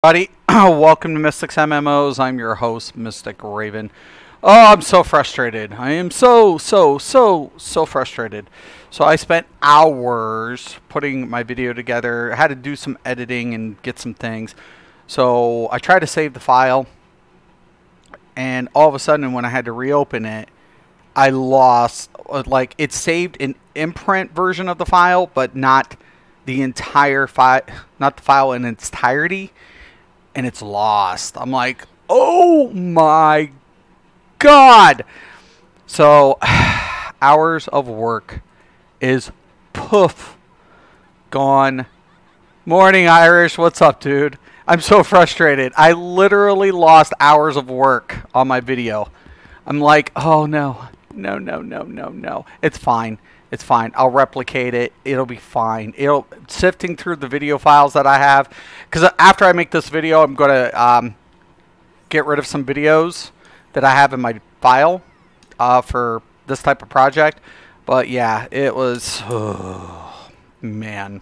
Buddy, welcome to Mystics MMOs. I'm your host, Mystic Raven. Oh, I'm so frustrated. I am so frustrated. So I spent hours putting my video together. I had to do some editing and get some things. So I tried to save the file, and all of a sudden when I had to reopen it, I lost, like, it saved an imprint version of the file, but not the entire file, not the file in its entirety. And it's lost. I'm like, oh my god. So hours of work is poof gone. Morning, Irish. What's up, dude? I'm so frustrated. I literally lost hours of work on my video. I'm like, oh no. No. It's fine. It's fine. I'll replicate it. It'll be fine. Sifting through the video files that I have, because after I make this video, I'm going to get rid of some videos that I have in my file for this type of project. But yeah, it was, oh, man,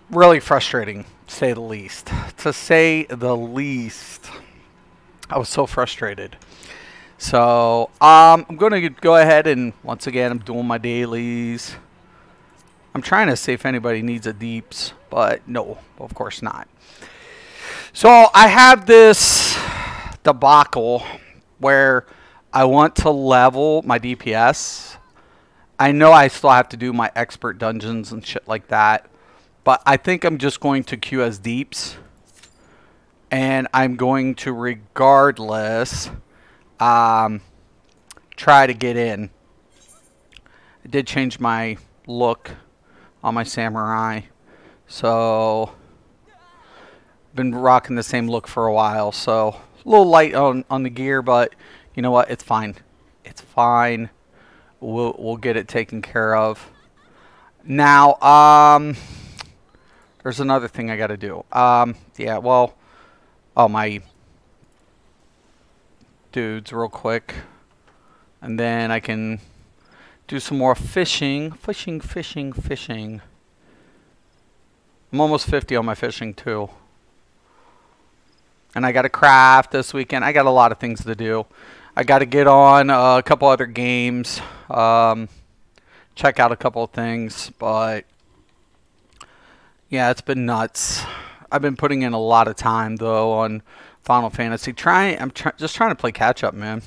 really frustrating, to say the least. To say the least, I was so frustrated. So, I'm going to go ahead and, once again, I'm doing my dailies. I'm trying to see if anybody needs a deeps, but no, of course not. So, I have this debacle where I want to level my DPS. I know I still have to do my expert dungeons and shit like that, but I think I'm just going to queue as deeps. And I'm going to, regardless, try to get in. I did change my look on my samurai, so been rocking the same look for a while. So a little light on the gear, but you know what? It's fine. It's fine. We'll get it taken care of. Now, there's another thing I got to do. Yeah. Well, oh, my dudes real quick, and then I can do some more fishing. I'm almost 50 on my fishing too, and I got to craft this weekend. I got a lot of things to do. I got to get on a couple other games, check out a couple of things, but yeah, it's been nuts. I've been putting in a lot of time though on Final Fantasy. I'm just trying to play catch up, man.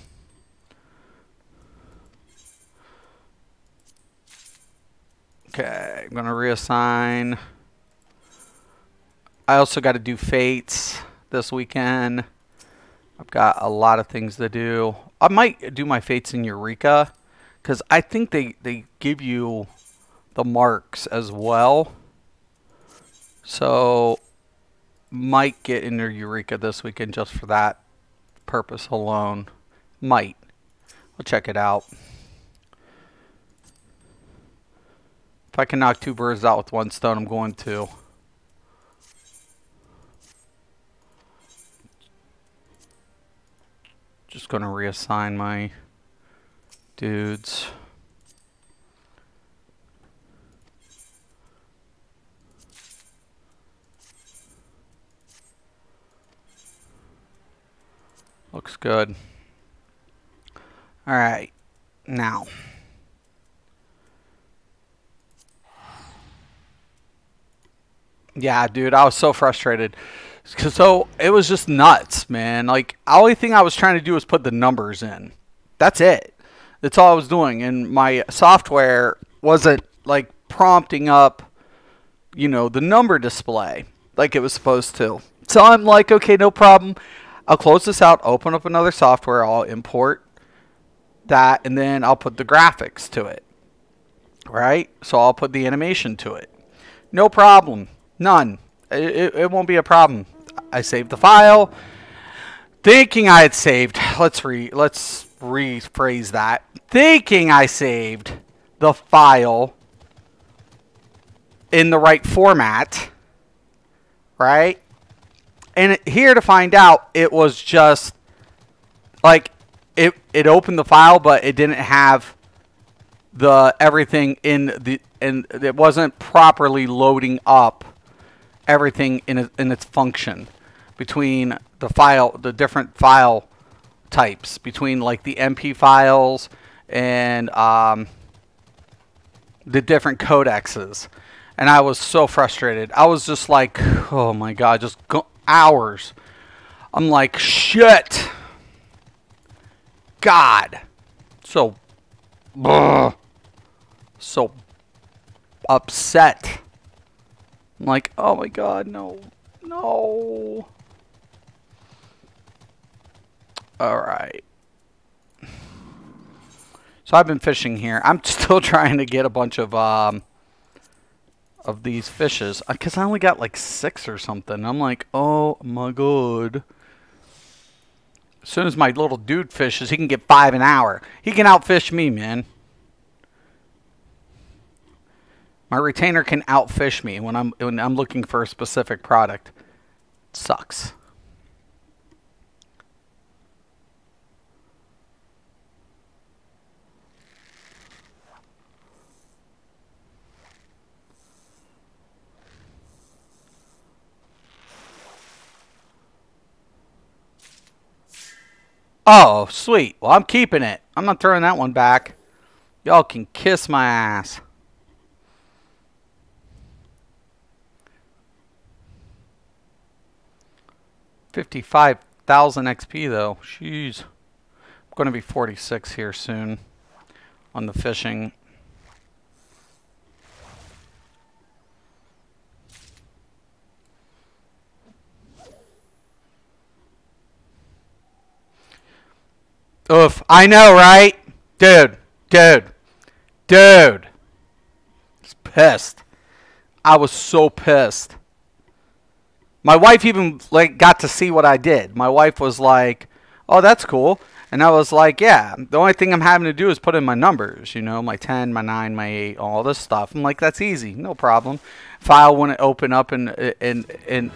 Okay, I'm gonna reassign. I also got to do Fates this weekend. I've got a lot of things to do. I might do my Fates in Eureka, because I think they give you the marks as well. So might get into Eureka this weekend just for that purpose alone. Might. We'll check it out. If I can knock two birds out with one stone, I'm going to. Just going to reassign my dudes. Looks good. All right, now. Yeah, dude, I was so frustrated. So it was just nuts, man. Like, the only thing I was trying to do was put the numbers in. That's it. That's all I was doing. And my software wasn't, like, prompting up, you know, the number display like it was supposed to. So I'm like, okay, no problem. I'll close this out, open up another software, I'll import that, and then I'll put the graphics to it. Right? So I'll put the animation to it. No problem. None. It won't be a problem. I saved the file, thinking I had saved. Let's rephrase that. Thinking I saved the file in the right format. Right? And here to find out, it was just like it opened the file, but it didn't have the everything in the, and it wasn't properly loading up everything in its function between the different file types, between like the MP files and the different codexes. And I was so frustrated. I was just like, oh my god, just hours. I'm like, shit. God. So, so upset. I'm like, oh my god, no. No. Alright. So I've been fishing here. I'm still trying to get a bunch of these fishes. Because I only got like 6 or something. I'm like, oh my god. As soon as my little dude fishes, he can get 5 an hour. He can outfish me, man. My retainer can outfish me when I'm looking for a specific product. It sucks. Oh, sweet. Well, I'm keeping it. I'm not throwing that one back. Y'all can kiss my ass. $55,000 XP though. Jeez. I'm going to be 46 here soon on the fishing. Oof. I know, right? Dude. I was pissed. I was so pissed. My wife even like got to see what I did. My wife was like, "Oh, that's cool." And I was like, "Yeah, the only thing I'm having to do is put in my numbers, you know, my 10, my 9, my 8, all this stuff." I'm like, "That's easy. No problem." File wouldn't open up in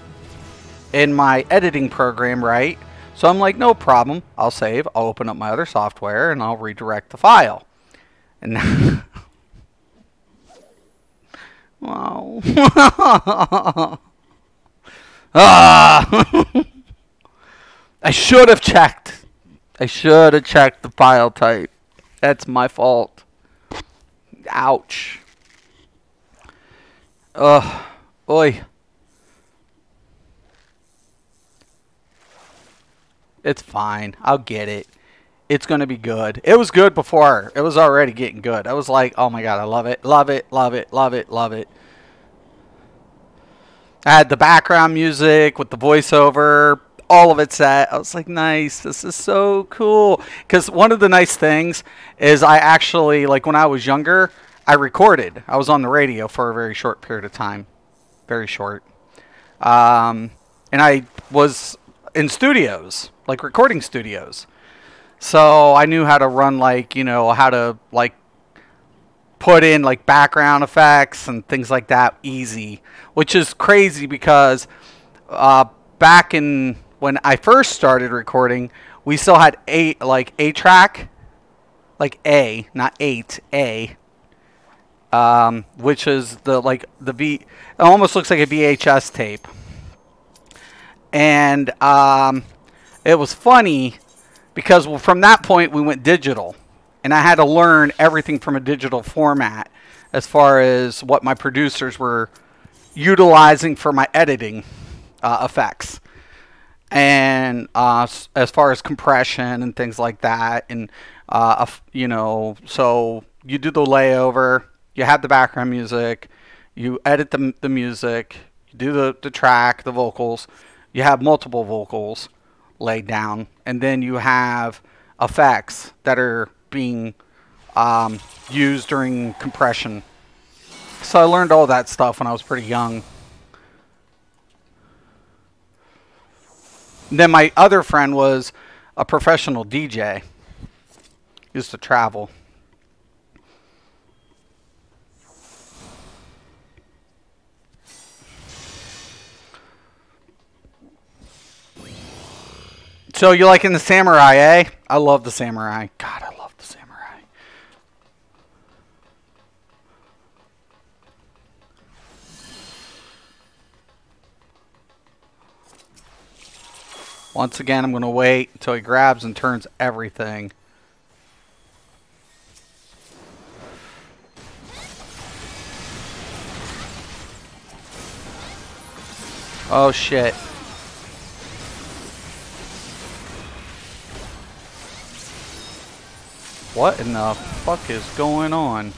my editing program, right? So I'm like, "No problem. I'll save. I'll open up my other software and I'll redirect the file." And wow. Ah! I should have checked. I should have checked the file type. That's my fault. Ouch. Ugh. Oi. It's fine. I'll get it. It's going to be good. It was good before. It was already getting good. I was like, oh my god, I love it. Love it. Love it. Love it. Love it. I had the background music with the voiceover, all of it set. I was like, nice, this is so cool. Because one of the nice things is I actually, like when I was younger, I recorded. I was on the radio for a very short period of time. Very short. And I was in studios, like recording studios. So I knew how to run like, you know, how to like put in like background effects and things like that easy, which is crazy because back in when I first started recording, we still had a track, like A, not 8A, which is it almost looks like a VHS tape. And it was funny because from that point we went digital. And I had to learn everything from a digital format as far as what my producers were utilizing for my editing effects. And as far as compression and things like that. And, you know, so you do the layover, you have the background music, you edit the music, you do the track, the vocals. You have multiple vocals laid down. And then you have effects that are being used during compression. So I learned all that stuff when I was pretty young. And then my other friend was a professional DJ. He used to travel. So you liking the Samurai, eh? I love the Samurai. God, I love the Samurai. Once again, I'm going to wait until he grabs and turns everything. Oh shit. What in the fuck is going on?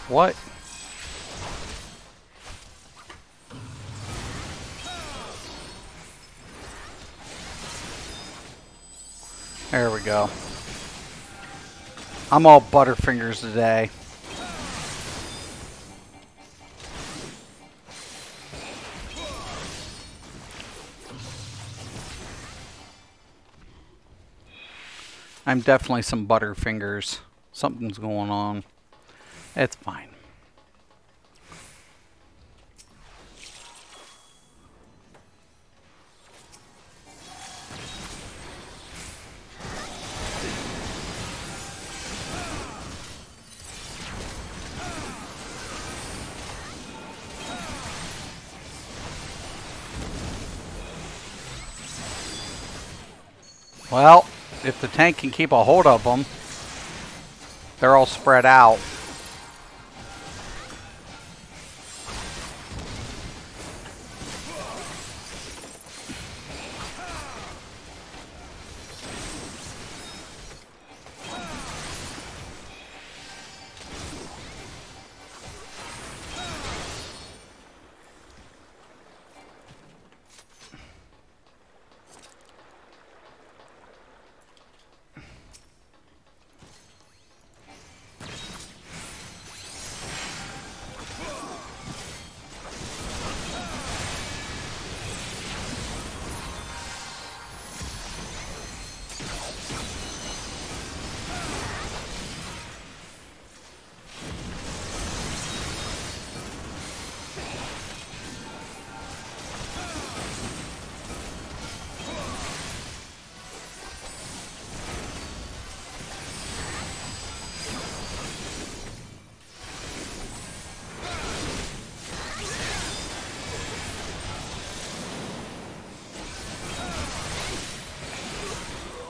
What? There we go. I'm all Butterfingers today. I'm definitely some Butterfingers. Something's going on. It's fine. Well, if the tank can keep a hold of them, they're all spread out.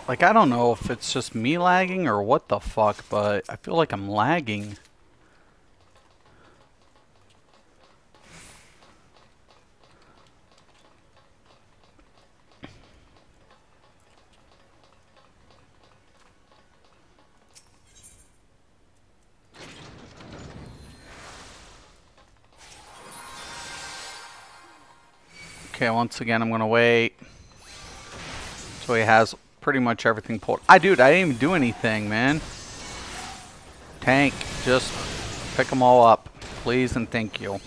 Like, I don't know if it's just me lagging or what the fuck, but I feel like I'm lagging. Okay, once again, I'm going to wait. So he has pretty much everything pulled. Dude, I didn't even do anything, man. Tank, just pick them all up. Please and thank you.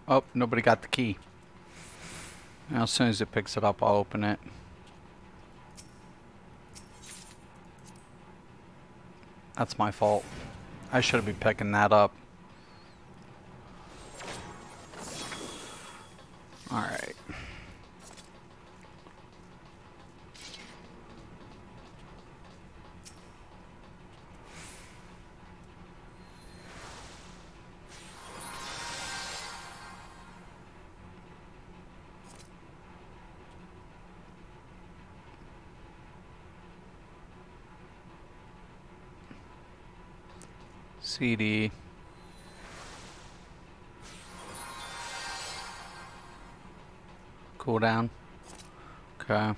Oh, nobody got the key. Now, as soon as it picks it up, I'll open it. That's my fault. I should be picking that up. Alright. CD. Cooldown. Okay.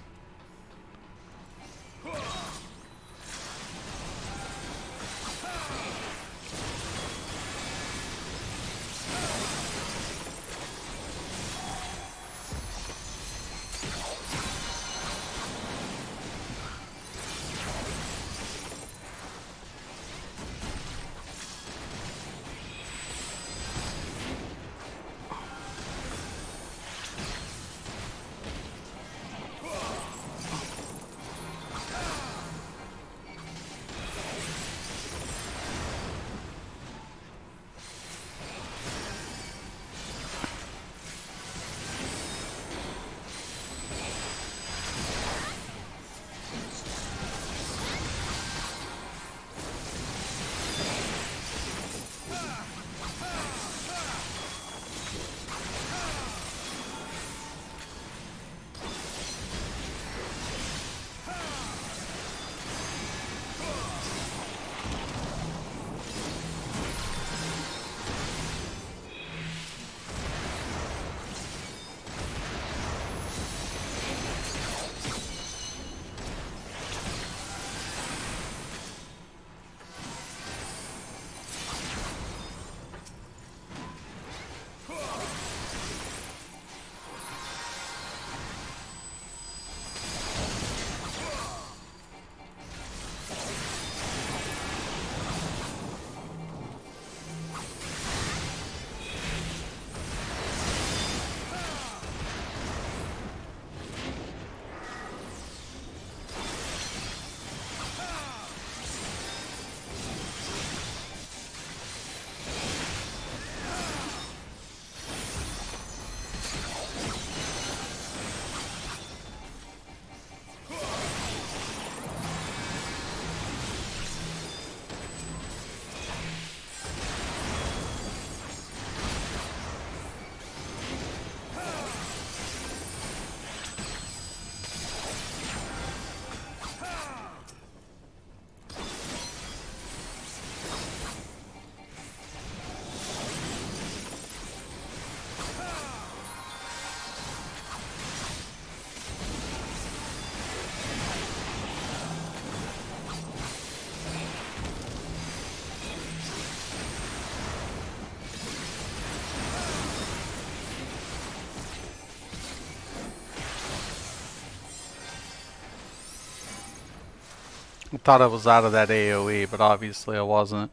I thought I was out of that AoE, but obviously I wasn't.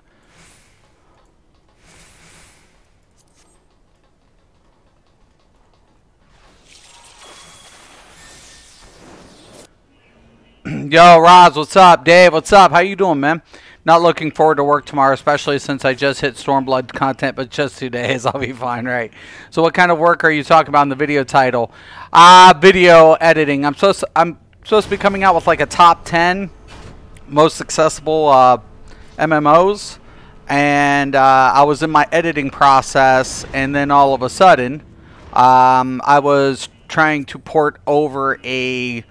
Yo, Roz, what's up? Dave, what's up? How you doing, man? Not looking forward to work tomorrow, especially since I just hit Stormblood content, but just 2 days. I'll be fine, right? So what kind of work are you talking about in the video title? Video editing. I'm supposed to be coming out with like a top 10 most accessible MMOs, and I was in my editing process, and then all of a sudden I was trying to port over a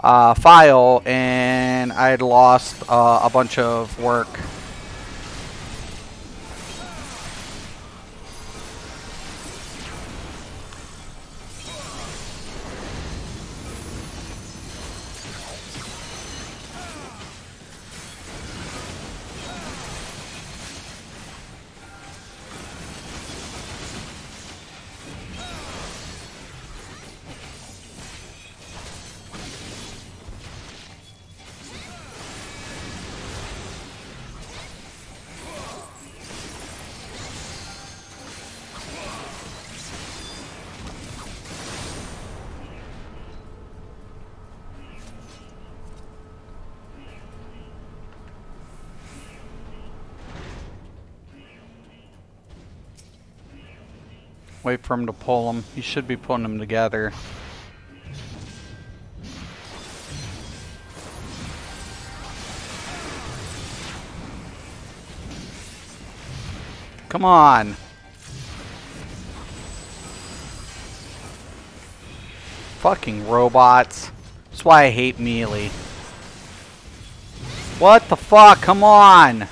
file, and I had lost a bunch of work. Wait for him to pull them. He should be pulling them together. Come on. Fucking robots. That's why I hate Melee. What the fuck? Come on.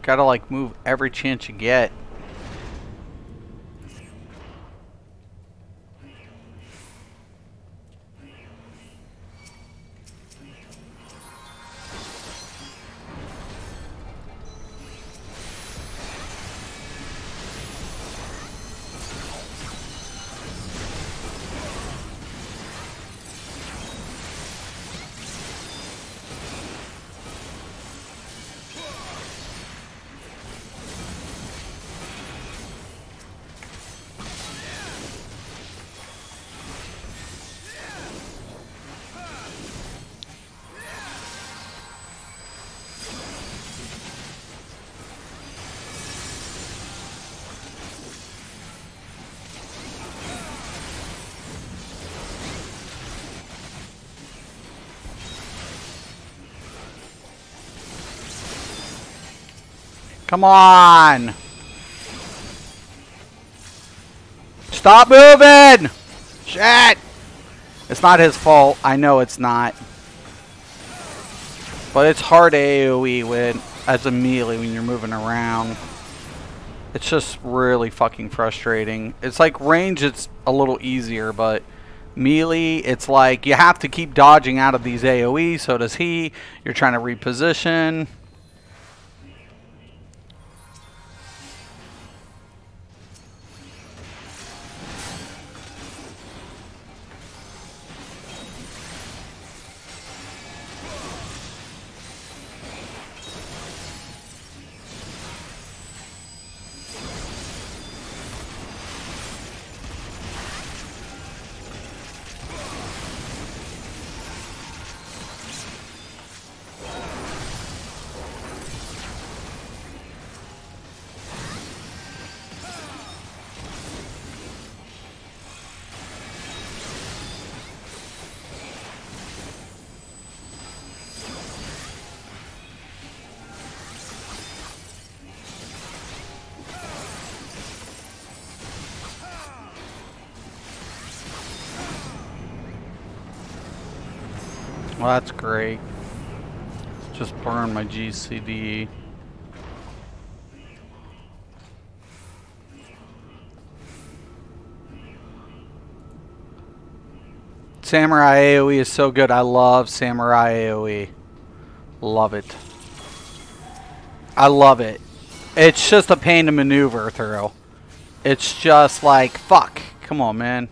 Gotta like move every chance you get. Come on! Stop moving! Shit! It's not his fault. I know it's not. But it's hard AoE as a melee when you're moving around. It's just really fucking frustrating. It's like range, it's a little easier, but melee, it's like you have to keep dodging out of these AoE, so does he. You're trying to reposition. Well, that's great. Just burn my GCD. Samurai AoE is so good. I love Samurai AoE. Love it. I love it. It's just a pain to maneuver through. It's just like, fuck. Come on, man.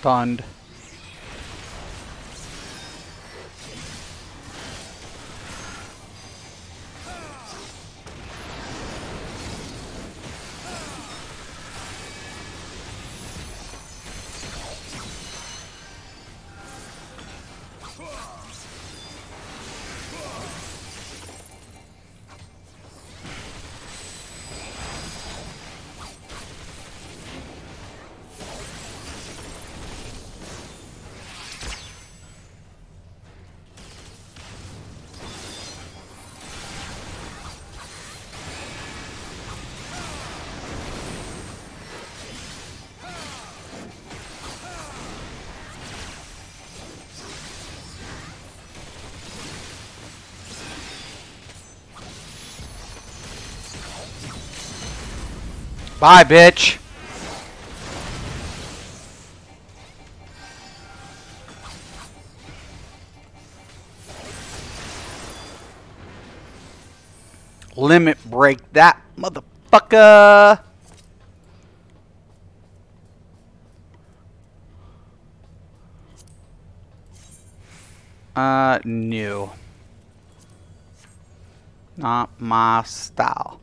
Stunned. Bye, bitch. Limit break that motherfucker. No. Not my style.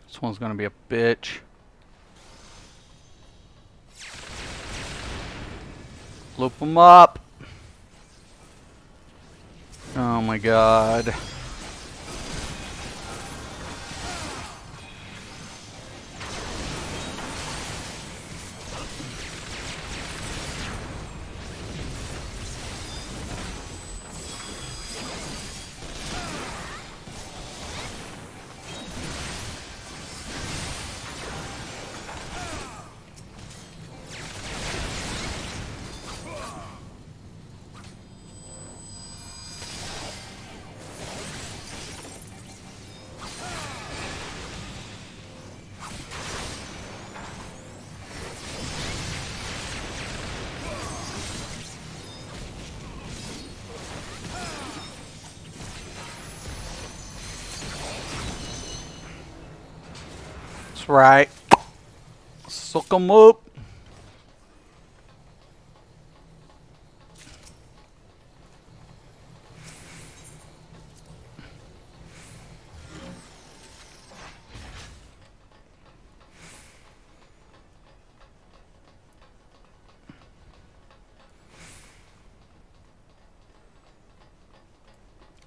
This one's gonna be a bitch. Loop them up. Oh my god. That's right. Suck 'em up.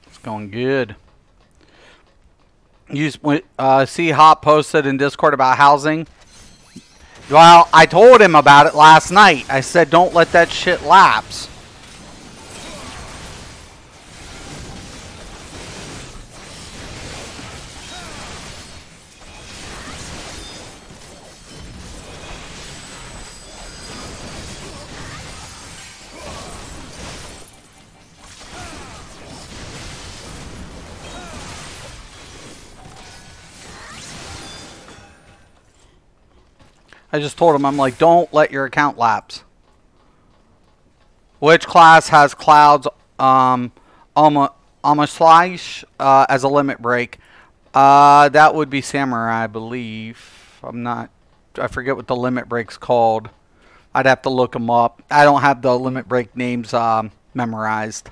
It's going good. You see Hop posted in Discord about housing? Well, I told him about it last night. I said, don't let that shit lapse. I just told him, I'm like, don't let your account lapse. Which class has clouds Almoslash as a limit break? That would be Samurai, I believe. I forget what the limit break's called. I'd have to look them up. I don't have the limit break names memorized.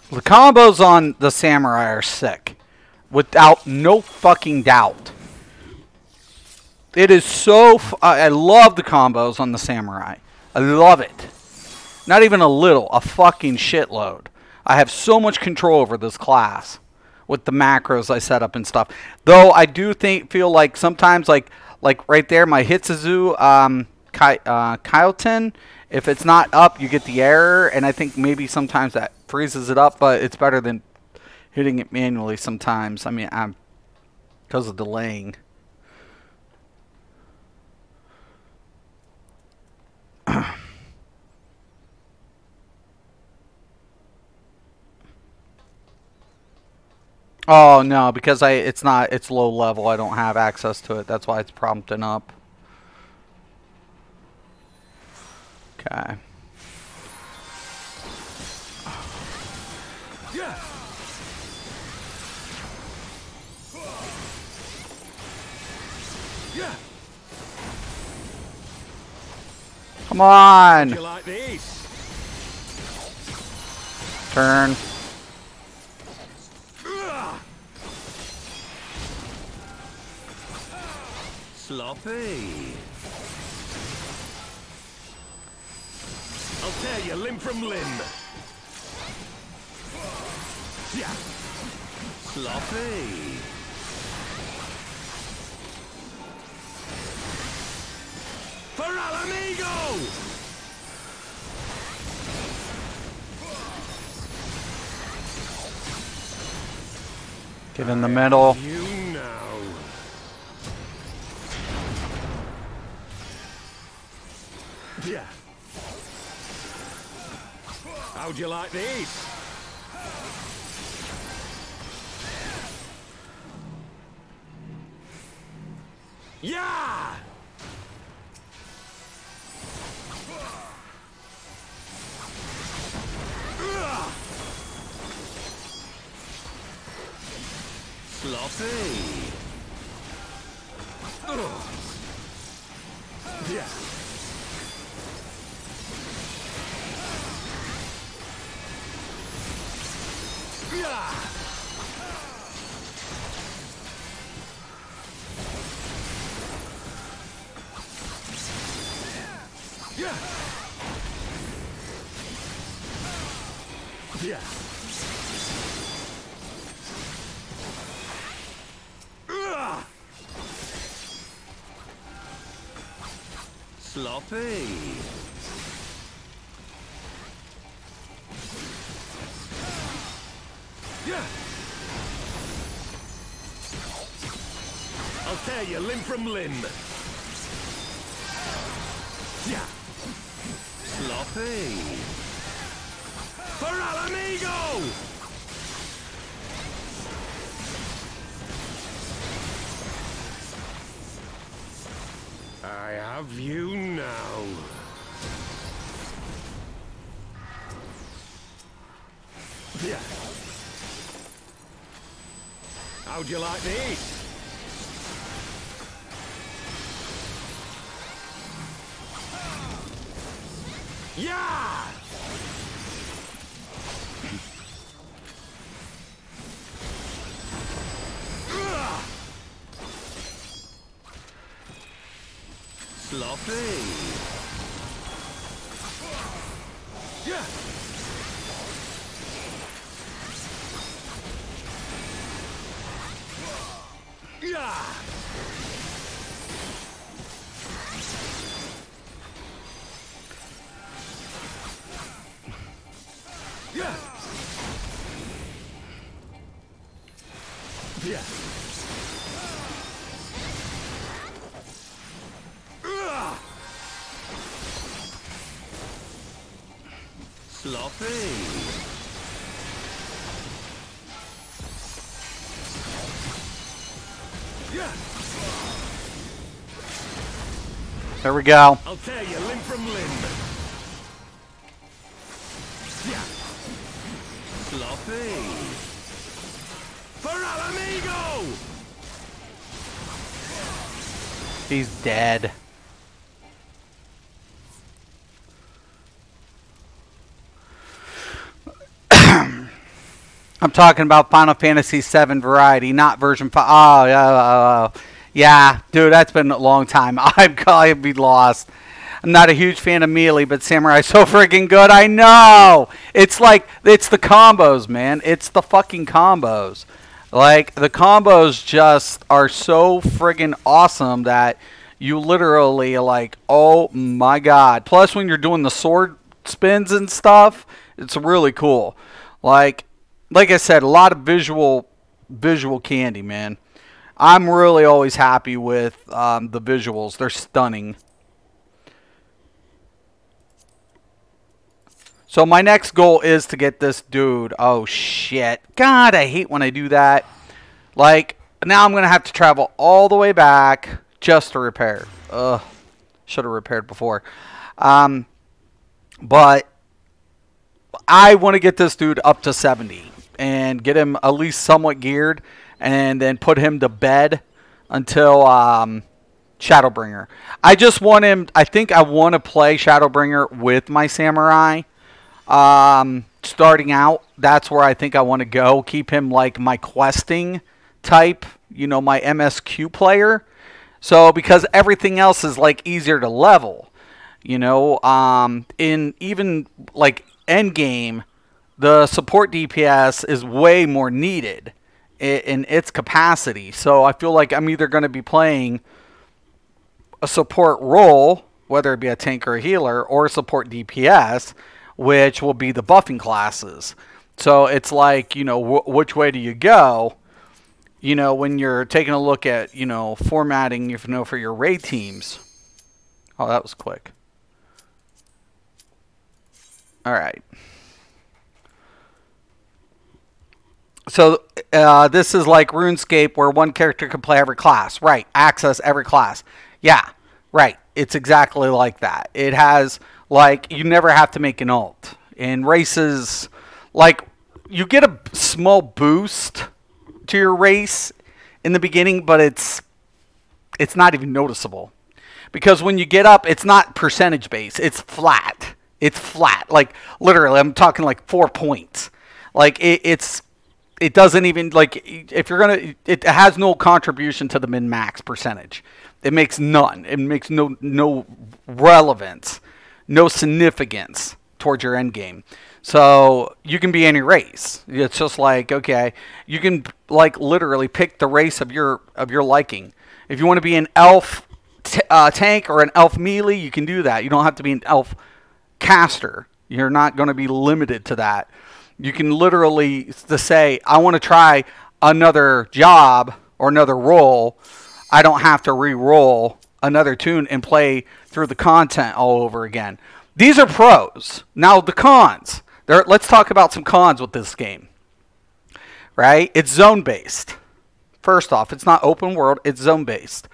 The combos on the Samurai are sick. Without no fucking doubt. It is so... I love the combos on the Samurai. I love it. Not even a little. A fucking shitload. I have so much control over this class. With the macros I set up and stuff. Though I do feel like sometimes, like right there, my Hitsuzu Kyoten, if it's not up, you get the error. And I think maybe sometimes that freezes it up, but it's better than hitting it manually sometimes. I mean, because of delaying. Oh no, because it's low level. I don't have access to it. That's why it's prompting up. Okay. Come on. You like these? Turn. Sloppy. I'll tear you limb from limb. Yeah. Sloppy. For Alamigo! Get in the middle. You know. Yeah. How'd you like these? Yeah! Sloppy. Yeah. Yeah. Yeah. Yeah. Sloppy. Yeah. I'll tear you limb from limb. Yeah. Sloppy. For Alamigo! I have you now. Yeah. How'd you like these? Yeah! Sloppy. Yeah. Yeah. Yeah. Yeah. Sloppy. Yeah. There we go. I'll tear you limb from limb. Yeah. Sloppy. For Alamigo! He's dead. I'm talking about Final Fantasy VII Variety, not version 5. Oh, yeah, dude, that's been a long time. I'm going to be lost. I'm not a huge fan of Melee, but Samurai's so freaking good. I know. It's like, it's the combos, man. It's the fucking combos. Like, the combos just are so friggin' awesome that you literally, like, oh my god. Plus, when you're doing the sword spins and stuff, it's really cool. Like I said, a lot of visual candy, man. I'm really always happy with the visuals. They're stunning. So my next goal is to get this dude. Oh, shit. God, I hate when I do that. Like, now I'm going to have to travel all the way back just to repair. Ugh. Should have repaired before. But I want to get this dude up to 70 and get him at least somewhat geared and then put him to bed until Shadowbringer. I just want him. I think I want to play Shadowbringer with my Samurai. Starting out, that's where I think I want to go. Keep him like my questing type, you know, my MSQ player. So because everything else is like easier to level, you know, in even like end game, the support DPS is way more needed in its capacity. So I feel like I'm either going to be playing a support role, whether it be a tank or a healer, or support DPS, which will be the buffing classes. So it's like, you know, which way do you go? You know, when you're taking a look at, you know, formatting, you know, for your raid teams. Oh, that was quick. All right. So this is like RuneScape where one character can play every class. Right. Access every class. Yeah. Right. It's exactly like that. It has, like, you never have to make an ult. In races, like, you get a small boost to your race in the beginning, but it's not even noticeable. Because when you get up, it's not percentage based. It's flat. It's flat. Like, literally, I'm talking like 4 points. Like, it doesn't even, like, if you're going to, it has no contribution to the min-max percentage. It makes none. It makes no relevance, no significance towards your end game. So you can be any race. It's just like, okay, you can like literally pick the race of your liking. If you want to be an elf tank or an elf melee, you can do that. You don't have to be an elf caster. You're not going to be limited to that. You can literally say, I want to try another job or another role. I don't have to re-roll another tune and play through the content all over again. These are pros. Now the cons. Let's talk about some cons with this game. Right? It's zone-based. First off, it's not open world. It's zone-based.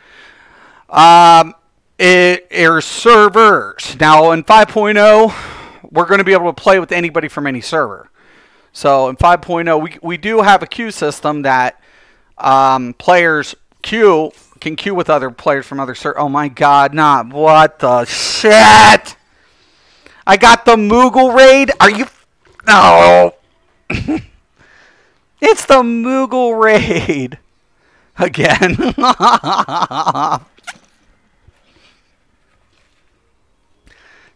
It is servers. Now in 5.0, we're going to be able to play with anybody from any server. So in 5.0, we do have a queue system that players can queue with other players from other servers. Oh my god, not what the shit! I got the Moogle raid. Are you? No. It's the Moogle raid again.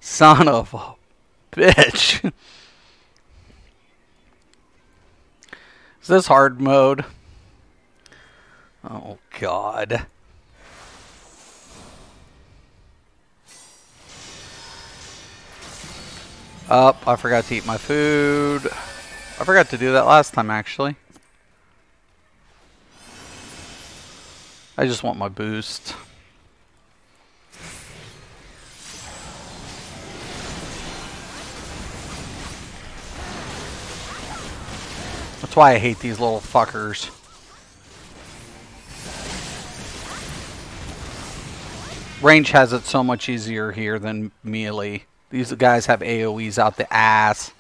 Son of a bitch. Is this hard mode? Oh god. Oh, I forgot to eat my food. I forgot to do that last time, actually. I just want my boost. That's why I hate these little fuckers. Range has it so much easier here than melee. These guys have AoEs out the ass.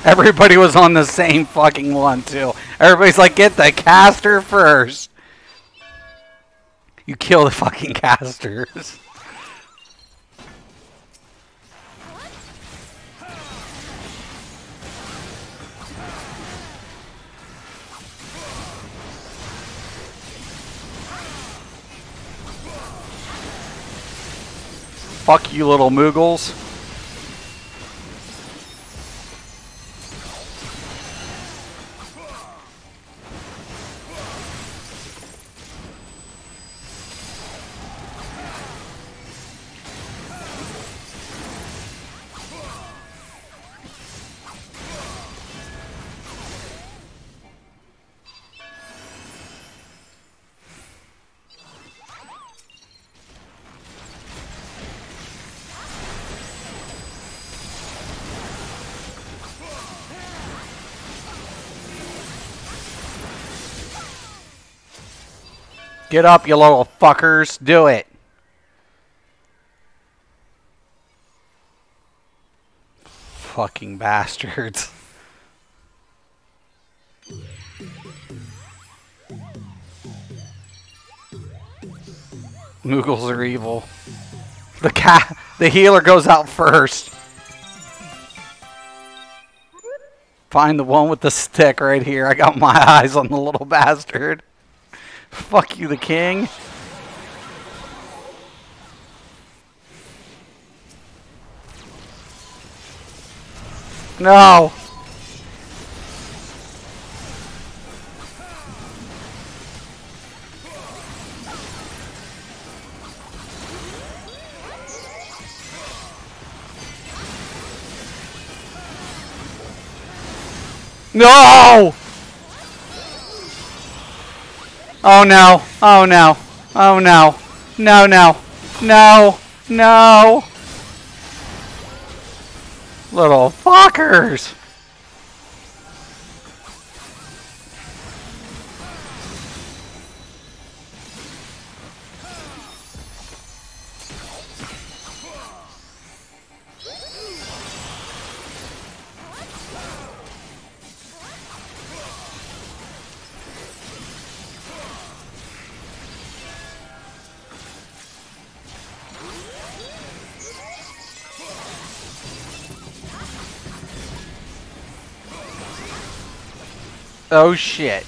Everybody was on the same fucking one, too. Everybody's like, get the caster first. You kill the fucking casters. Fuck you, little Moogles. Get up, you little fuckers. Do it. Fucking bastards. Moogles are evil. The healer goes out first. Find the one with the stick right here. I got my eyes on the little bastard. Fuck you, the king. No. No! Oh no. Oh no. Oh no. No, no. No. No. Little fuckers. Oh shit.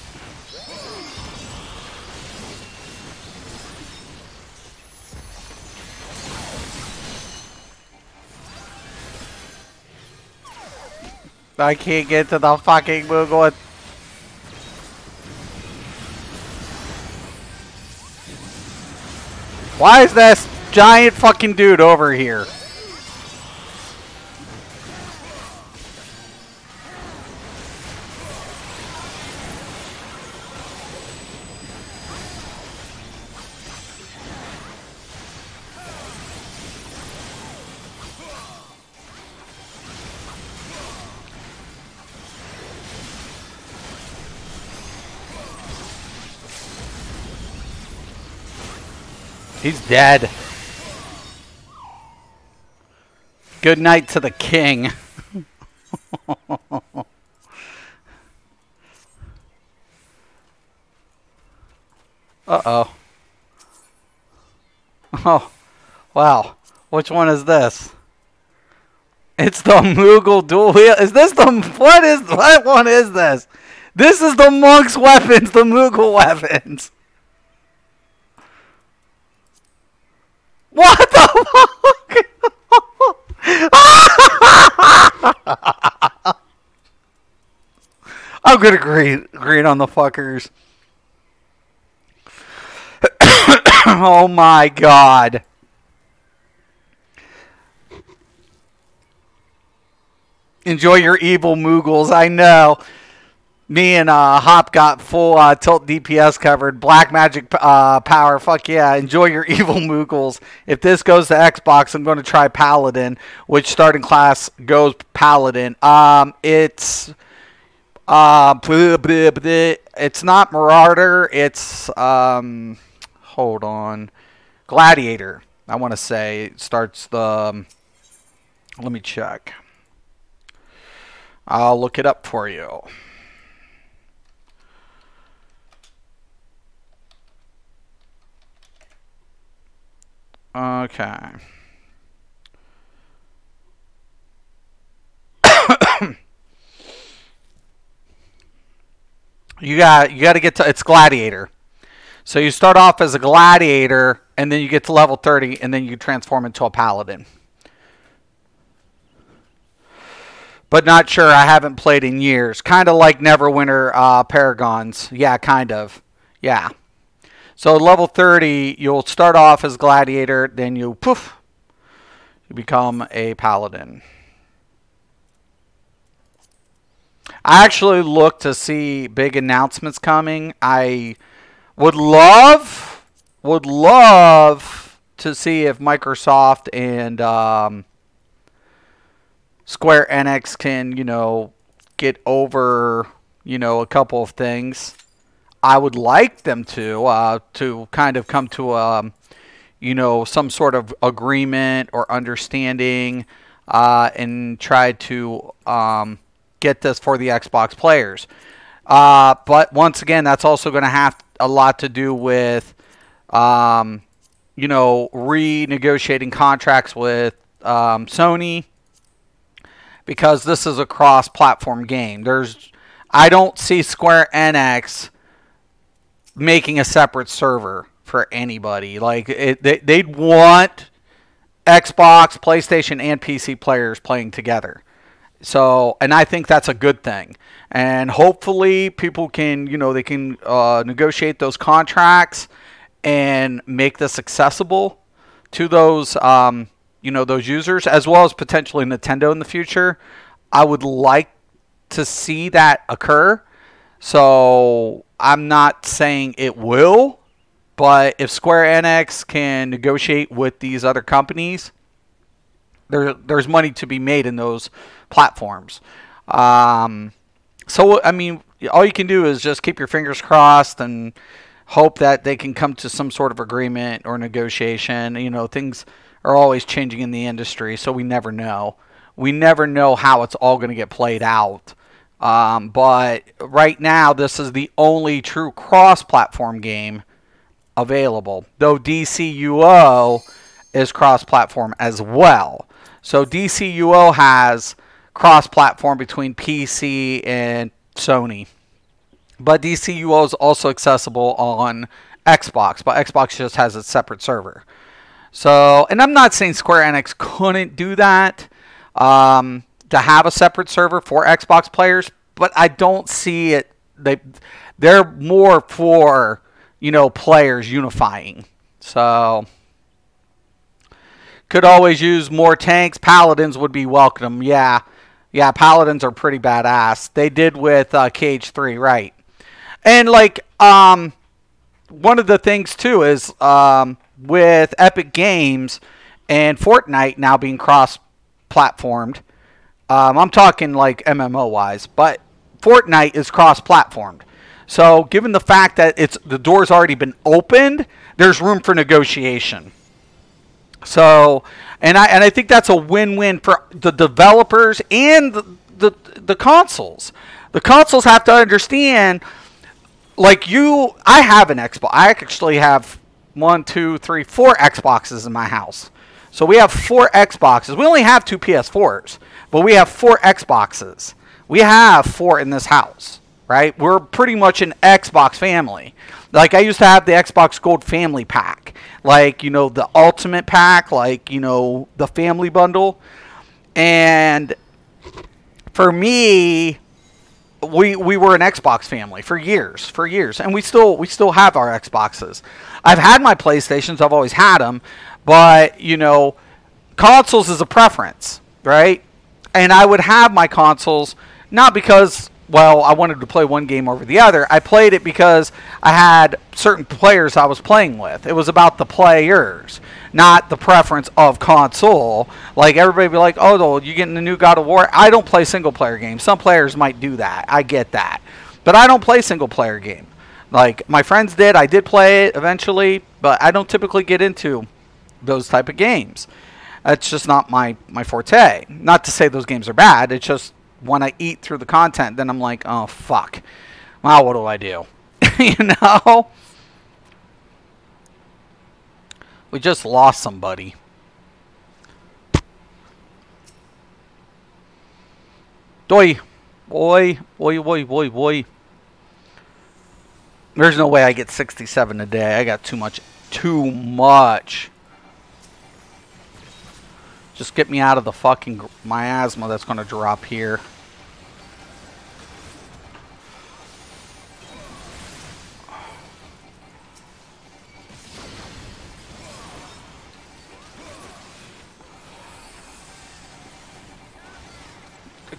I can't get to the fucking Moogle. Why is this giant fucking dude over here? He's dead. Good night to the king. Uh-oh. Oh, wow. Which one is this? It's the Moogle dual wheel. Is this the... What one is this? This is the monk's weapons, the Moogle weapons. What the fuck? I'm gonna green on the fuckers. Oh my god. Enjoy your evil Moogles, I know. Me and Hop got full tilt DPS covered. Black magic power. Fuck yeah. Enjoy your evil Moogles. If this goes to Xbox, I'm going to try Paladin, which starting class goes Paladin. It's not Marauder. It's hold on. Gladiator. I want to say it starts the let me check. I'll look it up for you. Okay. you got to get to it's Gladiator. So you start off as a Gladiator and then you get to level 30 and then you transform into a Paladin. But not sure, I haven't played in years. Kind of like Neverwinter Paragons. Yeah, kind of. Yeah. So level 30, you'll start off as Gladiator, then you become a Paladin. I actually look to see big announcements coming. I would love to see if Microsoft and Square Enix can, get over, a couple of things. I would like them to kind of come to some sort of agreement or understanding, and try to get this for the Xbox players. But once again, that's also going to have a lot to do with, renegotiating contracts with Sony, because this is a cross-platform game. I don't see Square Enix making a separate server for anybody. Like, they'd want Xbox, PlayStation, and PC players playing together. So, and I think that's a good thing. And hopefully people can, they can negotiate those contracts and make this accessible to those, those users, as well as potentially Nintendo in the future. I would like to see that occur. So I'm not saying it will, but if Square Enix can negotiate with these other companies, there's money to be made in those platforms. So, I mean, all you can do is just keep your fingers crossed and hope that they can come to some sort of agreement or negotiation. Things are always changing in the industry, so we never know. We never know how it's all going to get played out. But right now, this is the only true cross-platform game available, though DCUO is cross-platform as well. So DCUO has cross-platform between PC and Sony, but DCUO is also accessible on Xbox, but Xbox just has its separate server. So, and I'm not saying Square Enix couldn't do that, to have a separate server for Xbox players, but I don't see it. They're more for, players unifying. So, could always use more tanks. Paladins would be welcome. Yeah, Paladins are pretty badass. They did with KH3, right? And one of the things too is with Epic Games and Fortnite now being cross-platformed. I'm talking like MMO-wise, but Fortnite is cross-platformed. So given the fact that the door's already been opened, there's room for negotiation. So, and I think that's a win-win for the developers and the consoles. The consoles have to understand, I have an Xbox. I actually have 4 Xboxes in my house. So we have 4 Xboxes. We only have 2 PS4s, but we have 4 Xboxes. We have 4 in this house, right? We're pretty much an Xbox family. I used to have the Xbox Gold Family Pack. The Ultimate Pack, the Family Bundle. And for me, we were an Xbox family for years. And we still have our Xboxes. I've had my PlayStations. I've always had them. But, consoles is a preference, right? And I would have my consoles not because, I wanted to play one game over the other. I played it because I had certain players I was playing with. It was about the players, not the preference of console. Everybody would be like, oh, you getting the new God of War? I don't play single-player games. Some players might do that. I get that. But I don't play single-player game. My friends did. I did play it eventually, but I don't typically get into those type of games. It's just not my forte. Not to say those games are bad. It's just when I eat through the content, then I'm like, oh, fuck. Well, what do I do? We just lost somebody. Boy. There's no way I get 67 a day. I got too much. Just get me out of the fucking miasma that's going to drop here.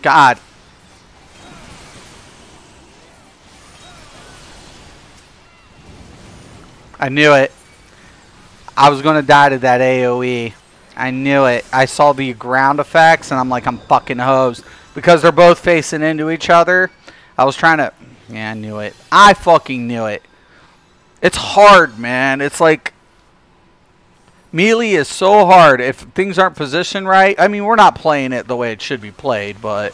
God. I knew it. I was going to die to that AoE. I knew it. I saw the ground effects, and I'm like, I'm fucking hosed. Because they're both facing into each other. I was trying to... Yeah, I knew it. I fucking knew it. It's hard, man. It's like melee is so hard if things aren't positioned right. I mean, we're not playing it the way it should be played, but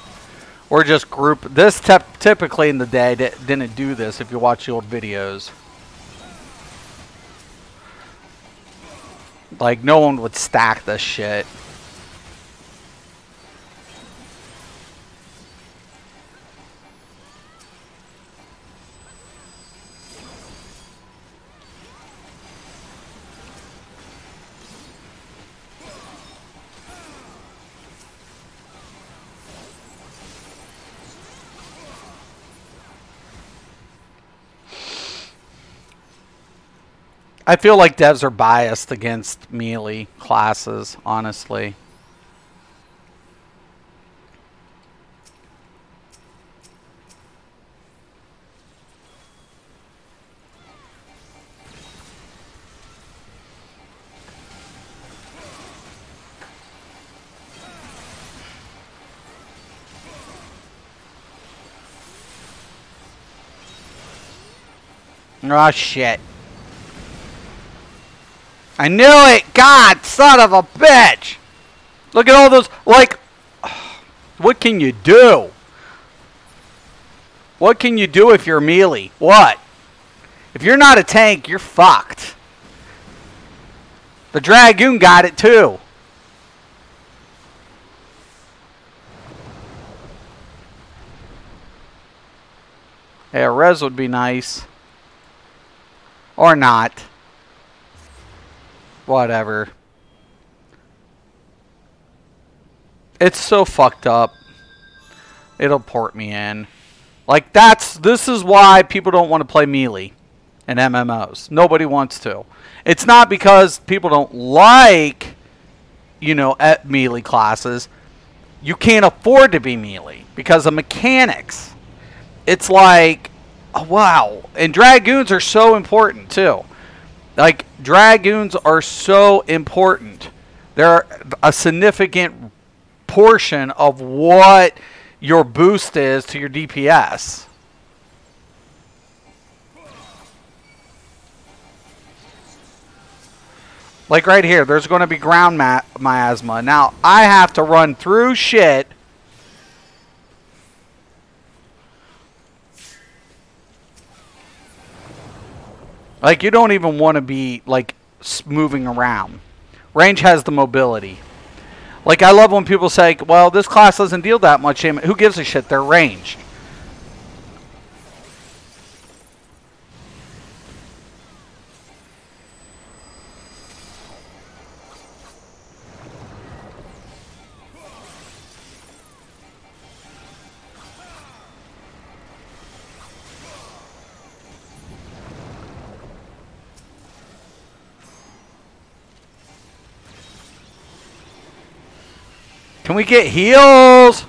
we're just group. This typically in the day didn't do this. If you watch the old videos, like no one would stack this shit. I feel like devs are biased against melee classes, honestly. Oh shit. I knew it! God, son of a bitch! Look at all those, like, what can you do? What can you do if you're melee? What? If you're not a tank, you're fucked. The Dragoon got it too. Yeah, res would be nice. Or not. Whatever. It's so fucked up. It'll port me in. Like, this is why people don't want to play melee in MMOs. Nobody wants to. It's not because people don't like, you know, melee classes. You can't afford to be melee because of mechanics. It's like, oh, wow. And Dragoons are so important, too. Like, Dragoons are so important. They're a significant portion of what your boost is to your DPS. Like right here, there's going to be ground miasma. Now, I have to run through shit. Like, you don't even want to be, like, moving around. Range has the mobility. Like, I love when people say, well, this class doesn't deal that much damage. Who gives a shit? They're ranged. Can we get heals?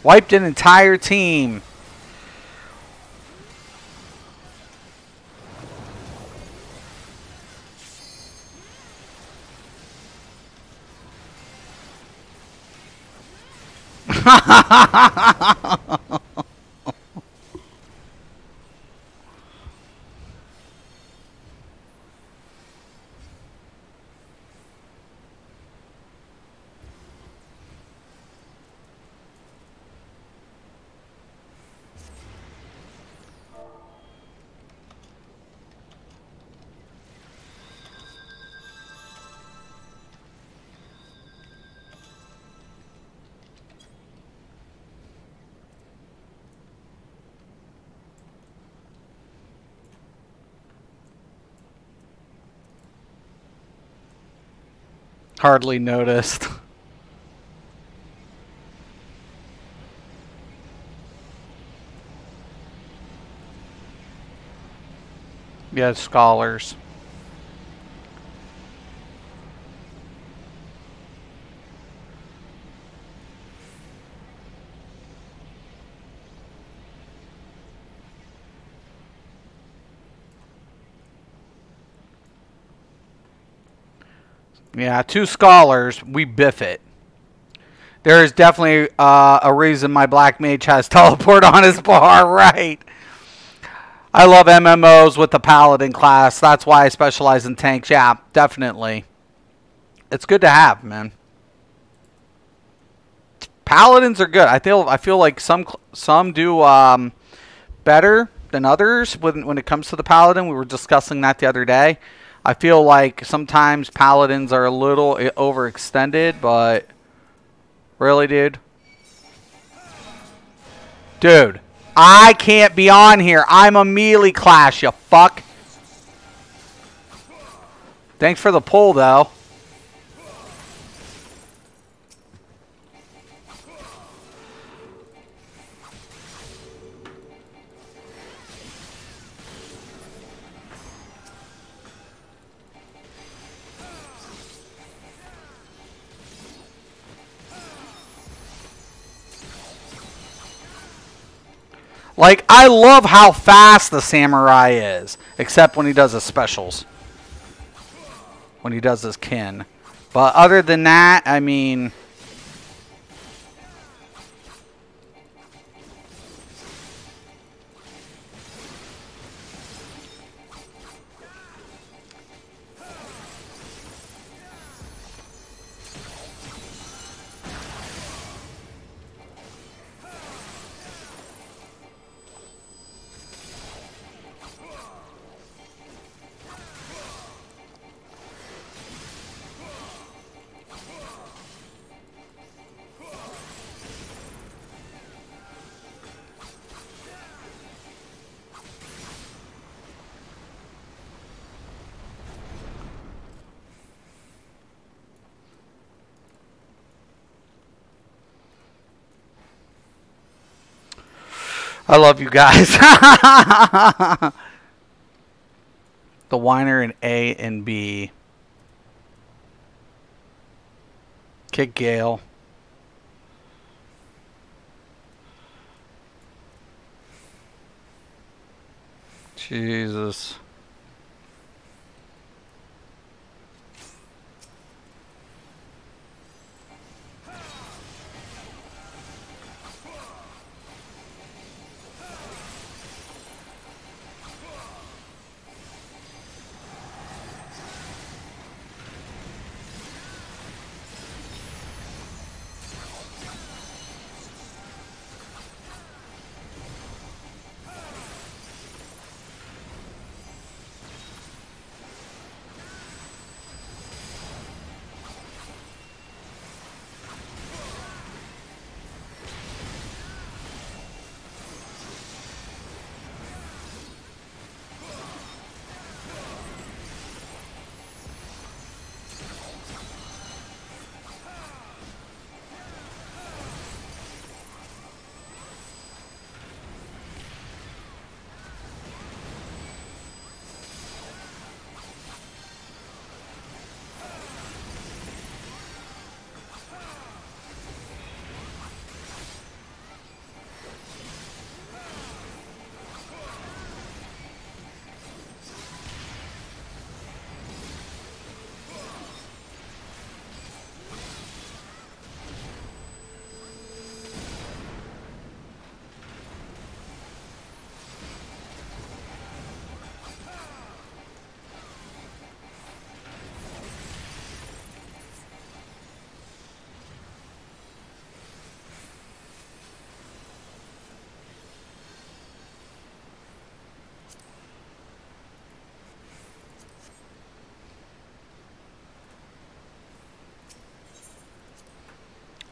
Wiped an entire team. Hardly noticed. Yeah, scholars. Yeah, 2 scholars, we biff it. There is definitely a reason my black mage has teleport on his bar, right? I love MMOs with the paladin class. That's why I specialize in tanks. Yeah, definitely. It's good to have, man. Paladins are good. I feel like some do better than others when it comes to the paladin. We were discussing that the other day. I feel like sometimes paladins are a little overextended, but really, dude? Dude, I can't be on here. I'm a melee clash, you fuck. Thanks for the pull, though. Like, I love how fast the samurai is, except when he does his specials. When he does his kin. But other than that, I mean... I love you guys. The whiner in A and B. Kick Gale. Jesus.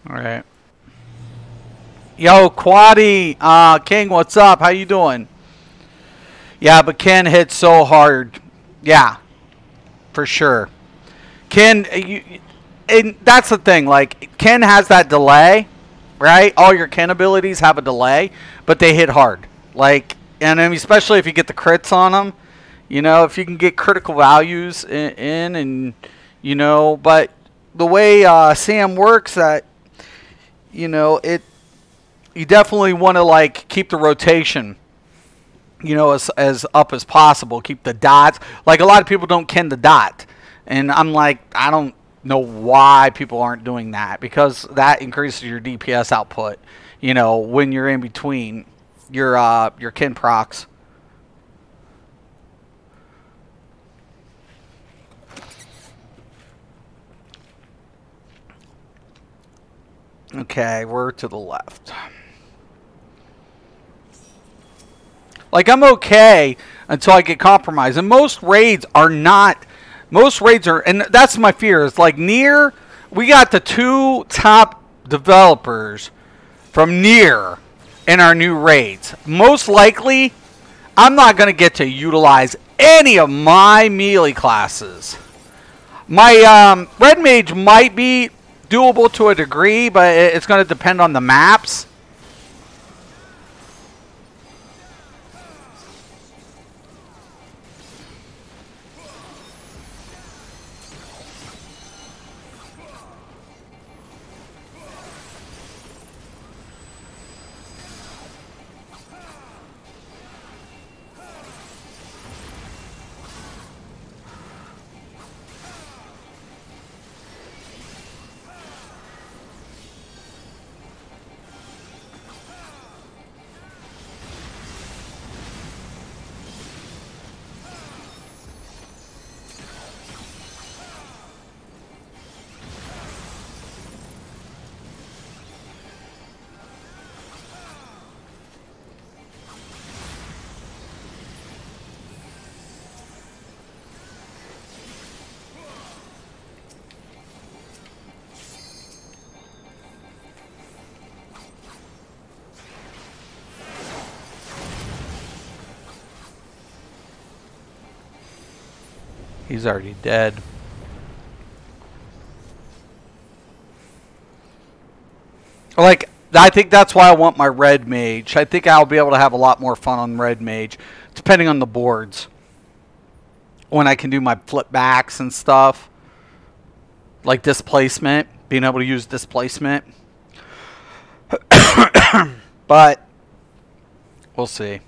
Alright. Yo, Quaddy, King, what's up? How you doing? Yeah, but Ken hits so hard. Yeah, for sure. Ken, and that's the thing. Like, Ken has that delay, right? All your Ken abilities have a delay, but they hit hard. Like, and I mean, especially if you get the crits on them. You know, if you can get critical values in and, you know, but the way Sam works, that, you know, you definitely want to, like, keep the rotation, you know, as up as possible. Keep the dots. Like, a lot of people don't ken the dot. And I'm like, I don't know why people aren't doing that, because that increases your DPS output. You know, when you're in between your kin procs. Okay, we're to the left. Like, I'm okay until I get compromised. And most raids are not... Most raids are... And that's my fear. It's like Nier... We got the 2 top developers from Nier in our new raids. Most likely, I'm not going to get to utilize any of my melee classes. My Red Mage might be doable to a degree, but it's going to depend on the maps. He's already dead. Like, I think that's why I want my Red Mage. I think I'll be able to have a lot more fun on Red Mage, depending on the boards. When I can do my flip backs and stuff. Like displacement. Being able to use displacement. But, we'll see.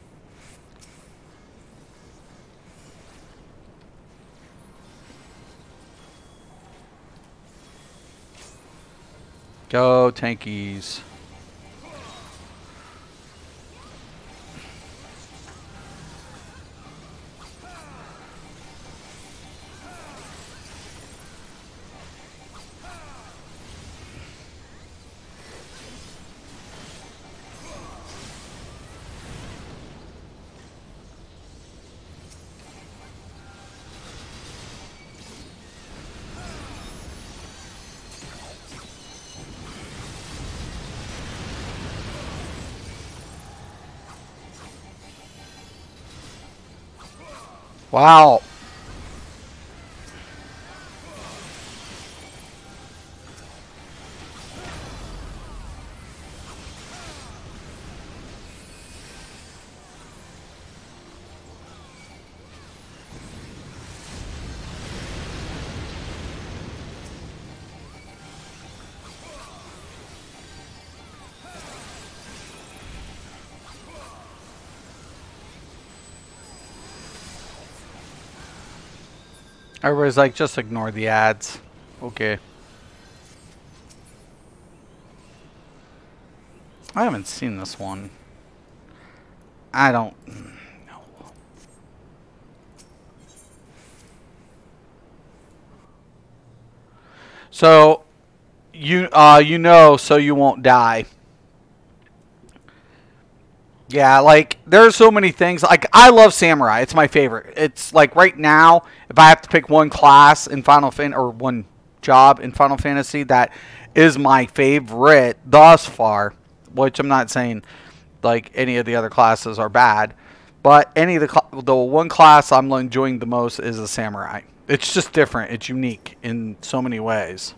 Go tankies. Wow. Everybody's like, just ignore the ads. Okay. I haven't seen this one. I don't know. So, you know, so you won't die. Yeah, like, there's so many things. Like, I love Samurai. It's my favorite. It's like right now, if I have to pick one class in Final Fantasy, or one job in Final Fantasy that is my favorite thus far, which I'm not saying like any of the other classes are bad, but any of the one class I'm enjoying the most is a Samurai. It's just different. It's unique in so many ways.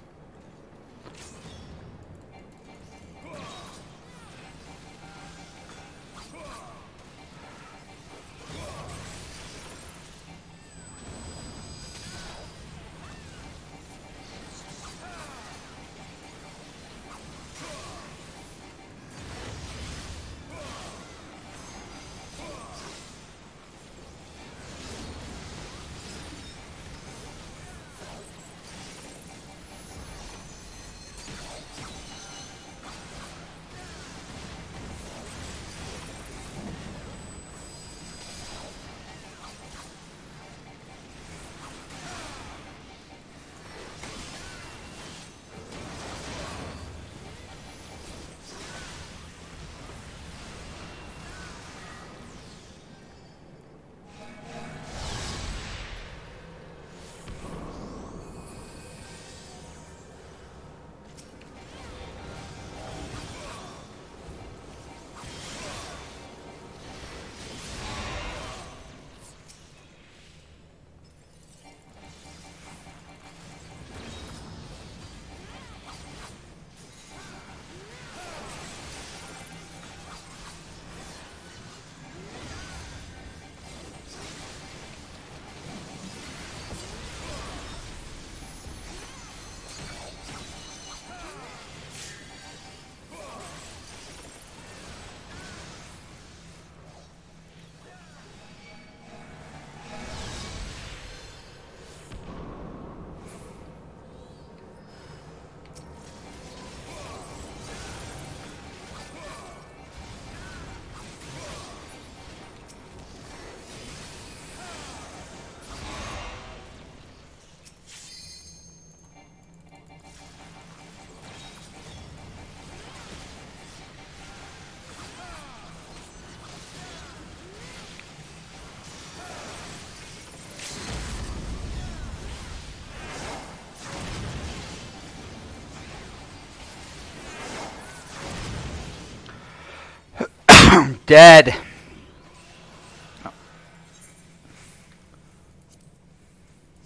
dead.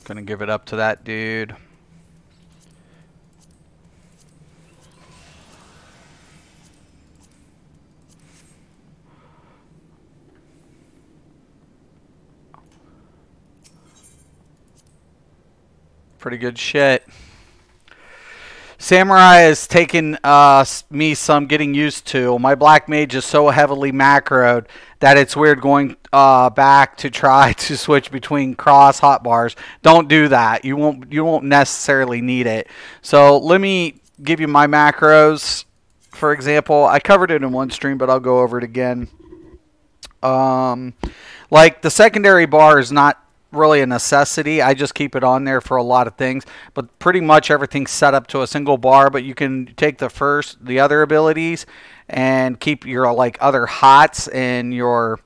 Gonna give it up to that dude. Pretty good shit. Samurai has taken me some getting used to. My black mage is so heavily macroed that it's weird going back to try to switch between cross hotbars. Don't do that. You won't necessarily need it. So let me give you my macros. For example, I covered it in one stream, but I'll go over it again. Like the secondary bar is not really a necessity. I just keep it on there for a lot of things, but pretty much everything's set up to a single bar. But you can take the other abilities and keep your like other hots and your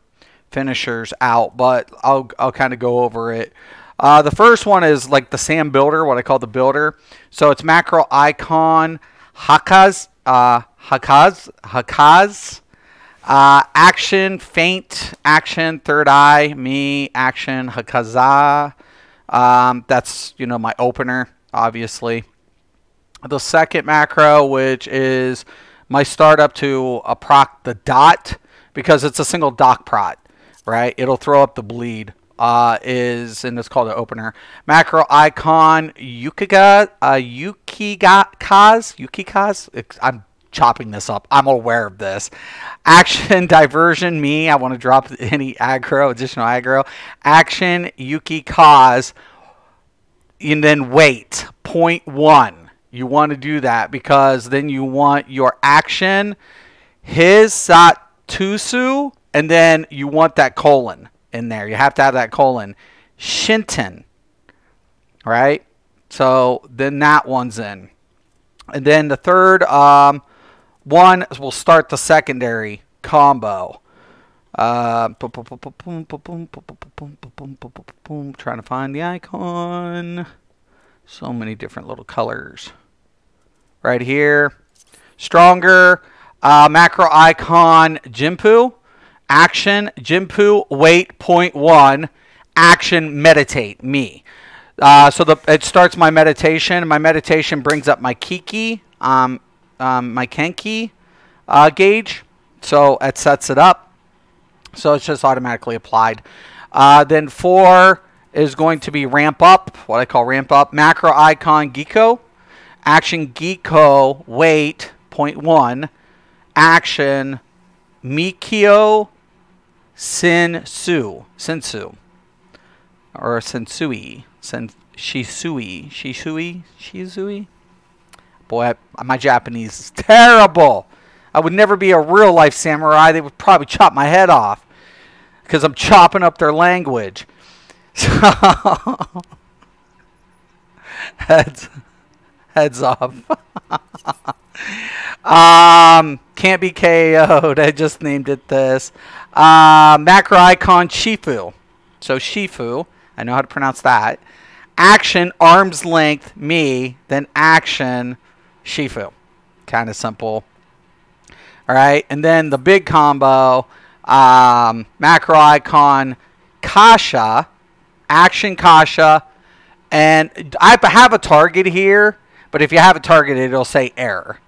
finishers out. But I'll kind of go over it. The first one is like the Sam Builder, what I call the builder. So it's macro icon Hakaz, action, faint, action, third eye, me, action, Hakaza. That's, you know, my opener, obviously. The second macro, which is my startup to proc the dot, because it's a single doc prot, right? It'll throw up the bleed, and it's called the opener. Macro icon, Yukikaz. I'm chopping this up. I'm aware of this. Action, diversion, me. I want to drop any aggro, additional aggro. Action, Yuki cause, and then wait, 0.1. You want to do that because then you want your action, his Satusu, and then you want that colon in there. You have to have that colon. Shinten, right? So then that one's in. And then the third one will start the secondary combo. Trying to find the icon. So many different little colors. Right here. Stronger. Macro icon Jinpu. Action Jinpu. Wait 0.1. Action meditate me. So it starts my meditation. My meditation brings up my Kiki. My Kenki gauge, so it sets it up, so it's just automatically applied. Then 4 is going to be ramp up, what I call ramp up. Macro icon Giko, action Giko, wait 0.1, action Mikio Sensu, or Sensui, Shisui. Boy, my Japanese is terrible. I would never be a real life samurai. They would probably chop my head off because I'm chopping up their language. So heads off. Can't be KO'd. I just named it this. Macro icon Shifu. So Shifu. I know how to pronounce that. Action arm's length me. Then action Shifu. Kind of simple. Alright, and then the big combo, macro icon Kasha, action Kasha, and I have a target here, but if you have a target, it'll say error.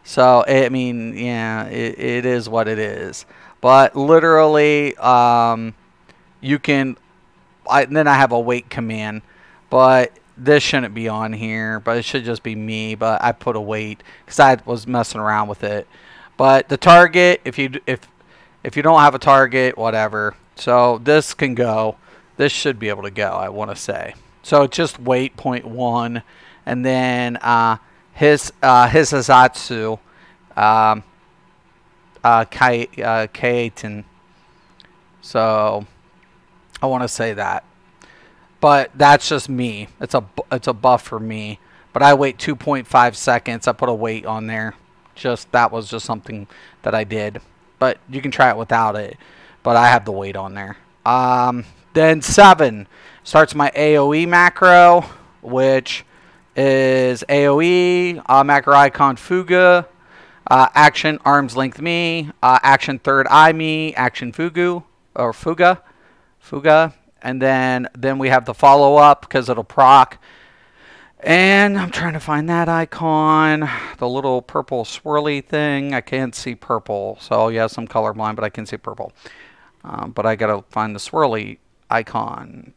So, I mean, yeah, it is what it is. But literally, you can, then I have a wait command, but this shouldn't be on here, but it should just be me. But I put a wait because I was messing around with it. But the target, if you don't have a target, whatever. So this can go. This should be able to go, I want to say. So it's just wait 0.1, and then his Azatsu, Kaiten. So I want to say that. But that's just me. It's a buff for me. But I wait 2.5 seconds. I put a wait on there. That was just something that I did. But you can try it without it. But I have the wait on there. Then 7 starts my AoE macro, which is AoE, macro icon Fuga, Action arm's length me. Action third eye me. Action fugu or fuga. And then we have the follow up because it'll proc. And I'm trying to find that icon, the little purple swirly thing. I can't see purple, so yes, I'm colorblind, but I can see purple. But I gotta find the swirly icon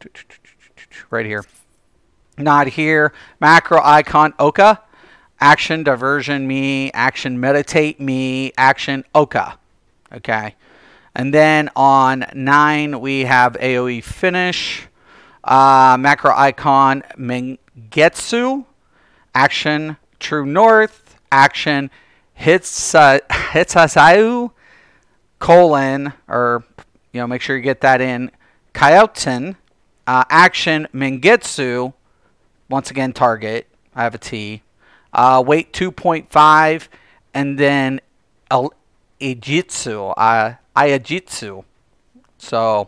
right here. Not here. Macro icon Oka. Action diversion me. Action meditate me. Action Oka. Okay. And then on 9 we have AoE finish. Macro icon Mengetsu. Action True North. Action Hitsasayu. Colon, or make sure you get that in. Kyoten. Action Mengetsu. Once again, target. I have a T. Weight 2.5. And then Ijitsu. Ayajitsu. So,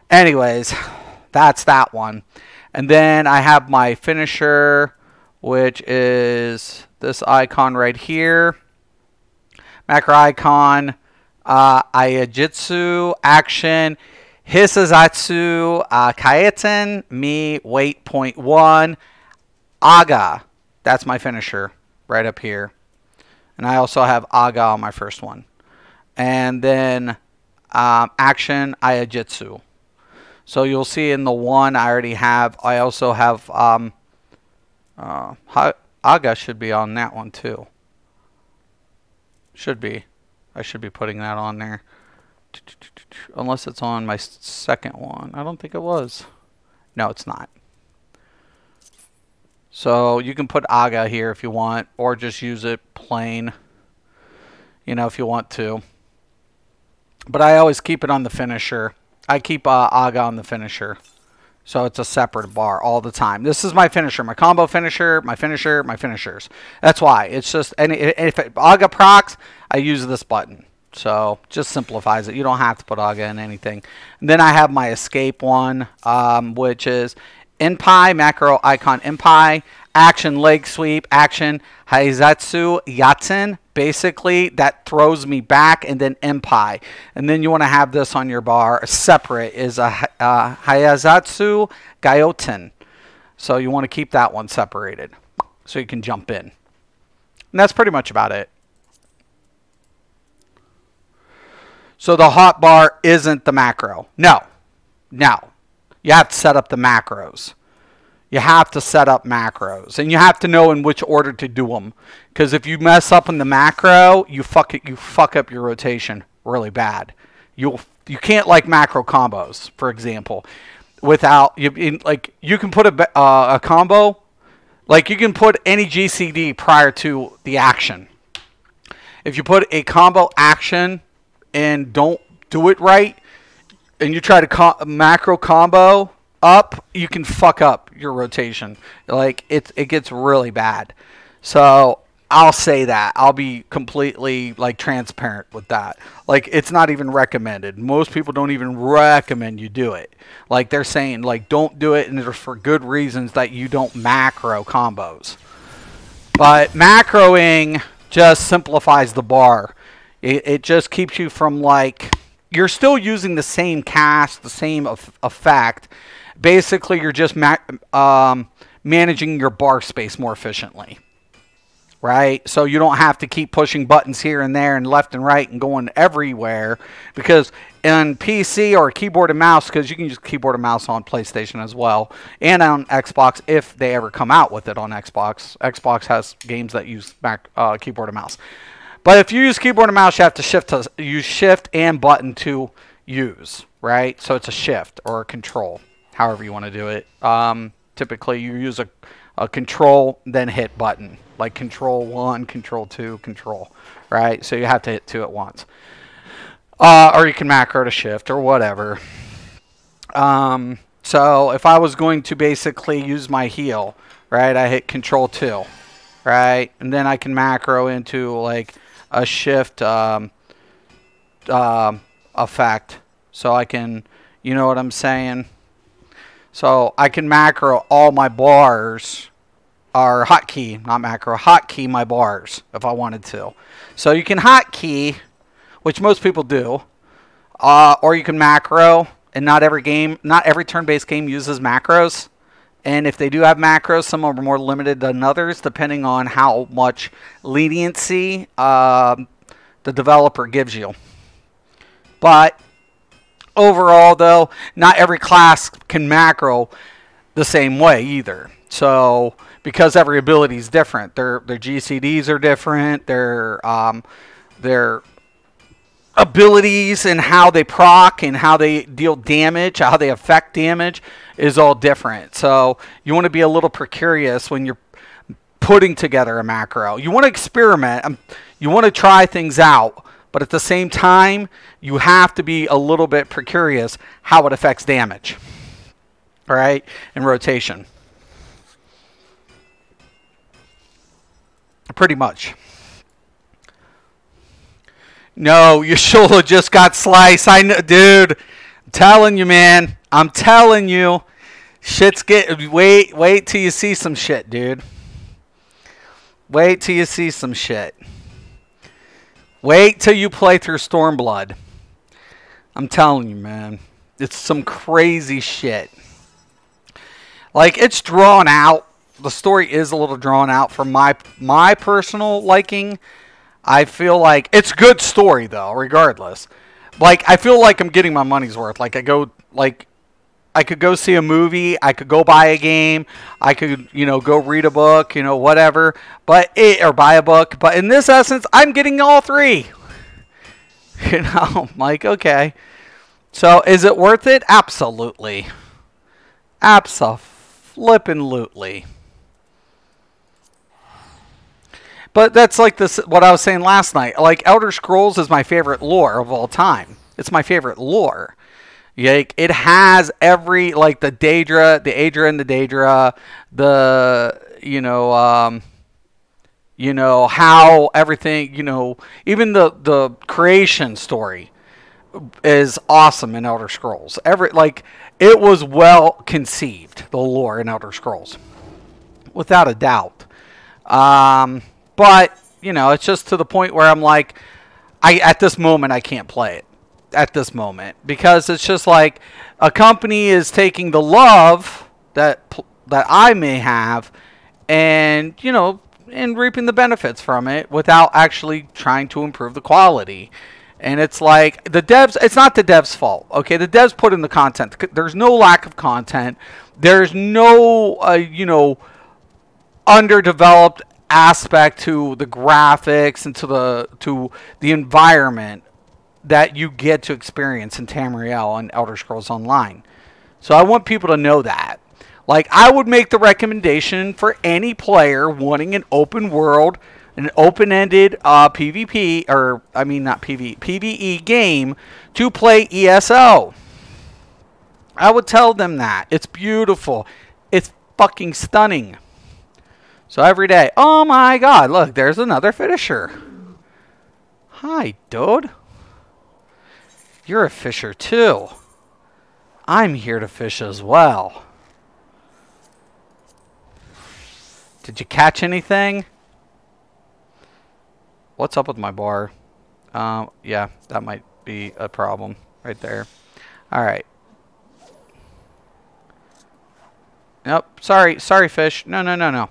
anyways, that's that one. And then I have my finisher, which is this icon right here. Macro icon, Ayajitsu, action, Hisazatsu, Kaeten, me, weight 0.1, Aga. That's my finisher right up here. And I also have Aga on my first one. And then action, Ayajitsu. So you'll see in the one I already have. I also have Aga should be on that one too. Should be. I should be putting that on there. Unless it's on my second one. I don't think it was. No, it's not. So you can put Aga here if you want, or just use it plain, if you want to. But I always keep it on the finisher. I keep Aga on the finisher. So it's a separate bar all the time. This is my finisher, my combo finisher, my finisher, my finishers. That's why. It's just, and if Aga procs, I use this button. So just simplifies it. You don't have to put Aga in anything. And then I have my escape one, which is Enpai, macro icon Enpai, action leg sweep, action Haizatsu Yaten. Basically, that throws me back, and then Enpai. And then you want to have this on your bar. Separate is a Hayazatsu Gaioten. So you want to keep that one separated so you can jump in. And that's pretty much about it. So the hotbar isn't the macro. No. You have to set up the macros. You have to set up macros, and you have to know in which order to do them. Because if you mess up in the macro, you fuck up your rotation really bad. You can't macro combos, for example, without you can put a combo, you can put any GCD prior to the action. If you put a combo action and don't do it right, and you try to macro combo up, you can fuck up your rotation. It gets really bad. So I'll say that. I'll be completely transparent with that. It's not even recommended. Most people don't even recommend you do it. They're saying don't do it, and it's for good reasons that you don't macro combos. But macroing just simplifies the bar. It just keeps you from you're still using the same cast, the same effect. Basically, you're just managing your bar space more efficiently, right? So you don't have to keep pushing buttons here and there and left and right and going everywhere, because in PC or keyboard and mouse, because you can use keyboard and mouse on PlayStation as well, and on Xbox if they ever come out with it on Xbox. Xbox has games that use keyboard and mouse. But if you use keyboard and mouse, you have to use shift and button to use, right? So it's a shift or a control, however you want to do it. Typically, you use a control, then hit button. Control 1, control 2, control, right? So you have to hit 2 at once. Or you can macro to shift or whatever. So if I was going to basically use my heal, right, I hit control 2, right? And then I can macro into a shift effect. So I can, you know what I'm saying? So I can macro all my bars or hotkey, not macro, hotkey my bars if I wanted to. So you can hotkey, which most people do, or you can macro. And not every turn-based game uses macros. And if they do have macros, some are more limited than others, depending on how much leniency the developer gives you. But overall, though, not every class can macro the same way either. So, because every ability is different, their GCDs are different. Their abilities and how they proc and how they deal damage, how they affect damage is all different. So you want to be a little precarious when you're putting together a macro. You want to experiment. You want to try things out. But at the same time, you have to be a little bit precarious how it affects damage. All right? And rotation. Pretty much. No, Yashula just got sliced. I know, dude. I'm telling you, man. I'm telling you. Shit's get. Wait till you see some shit, dude. Wait till you see some shit. Wait till you play through Stormblood. I'm telling you, man. It's some crazy shit. Like, it's drawn out. The story is a little drawn out for my personal liking. I feel like it's good story though, regardless. Like, I feel like I'm getting my money's worth. Like, I could go see a movie, I could go buy a game, I could, go read a book, whatever, or buy a book. But in this essence, I'm getting all three. I'm like, okay. So, is it worth it? Absolutely. Abso-flippin'-lutely. But that's like this. What I was saying last night. Like, Elder Scrolls is my favorite lore of all time. It's my favorite lore. Like, it has every, like, the Daedra, the Aedra and the Daedra, how everything, even the creation story is awesome in Elder Scrolls. It was well conceived, the lore in Elder Scrolls, without a doubt. But, it's just to the point where I'm like, at this moment, I can't play it. At this moment. Because it's just like, a company is taking the love that I may have and, and reaping the benefits from it without actually trying to improve the quality. And it's like, the devs, it's not the devs' fault. Okay, the devs put in the content. There's no lack of content. There's no, underdeveloped aspect to the graphics and to the environment that you get to experience in Tamriel and Elder Scrolls Online. So I want people to know that. Like, I would make the recommendation for any player wanting an open world, an open-ended PvP, or I mean not PvE game to play ESO. I would tell them that. It's beautiful. It's fucking stunning. So every day, oh my god, look, there's another finisher. Hi, dude. You're a fisher too. I'm here to fish as well. Did you catch anything? What's up with my bar? Yeah, that might be a problem right there. Alright. Nope, sorry fish. No.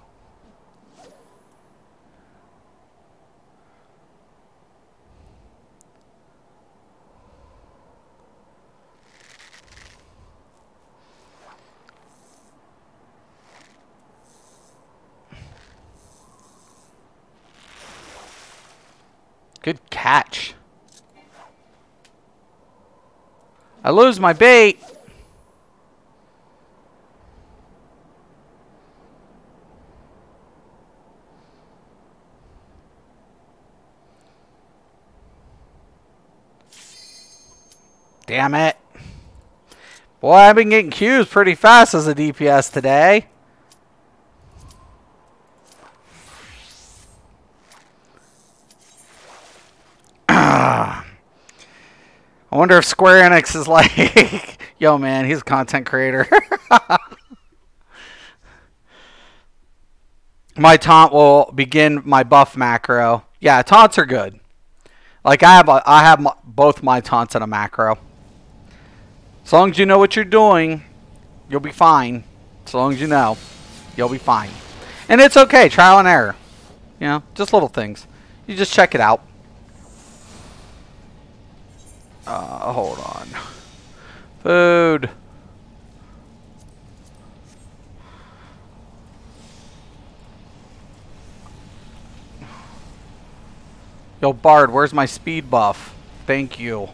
Good catch. I lose my bait. Damn it. Boy, I've been getting Qs pretty fast as a DPS today. I wonder if Square Enix is like, yo man, he's a content creator. my taunt will begin my buff macro. Yeah, taunts are good. Like I have both my taunts in a macro. As long as you know what you're doing, you'll be fine. As long as you know, you'll be fine. And it's okay, trial and error. You know, just little things. You just check it out. Hold on. Food. Yo, Bard, where's my speed buff? Thank you.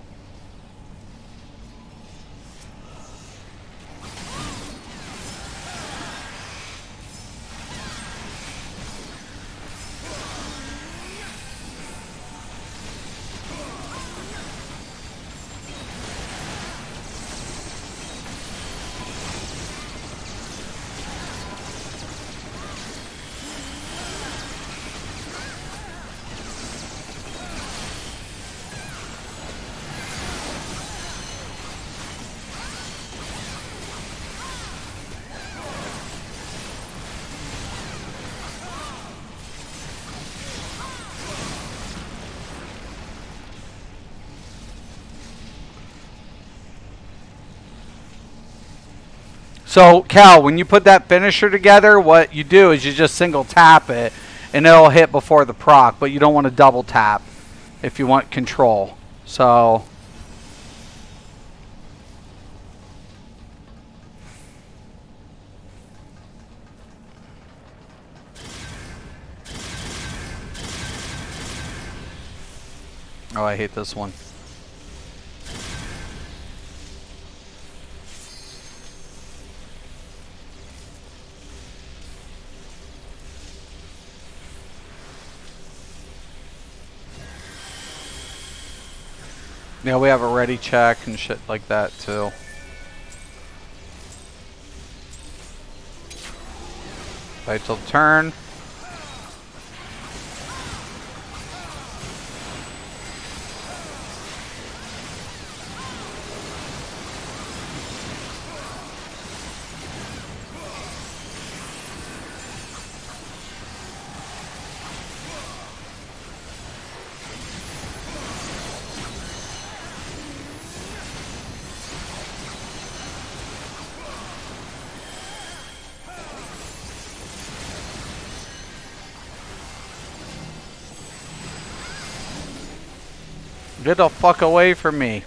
So, Cal, when you put that finisher together, what you do is you just single tap it, and it'll hit before the proc, but you don't want to double tap if you want control. So... Oh, I hate this one. Yeah, we have a ready check and shit like that too. Wait till turn. Get the fuck away from me.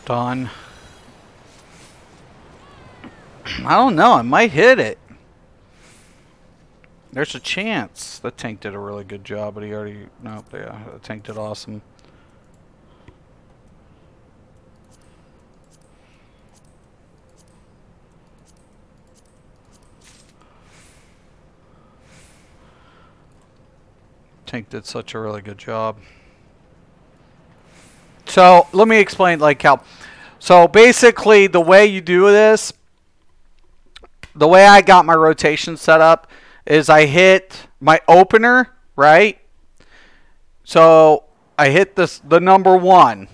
Done. I don't know. I might hit it. There's a chance. The tank did a really good job, but he already... Nope, yeah, the tank did awesome. Tank did such a really good job. So, let me explain, like, how... So, basically, the way you do this... The way I got my rotation set up is I hit my opener, right? So I hit the number 1.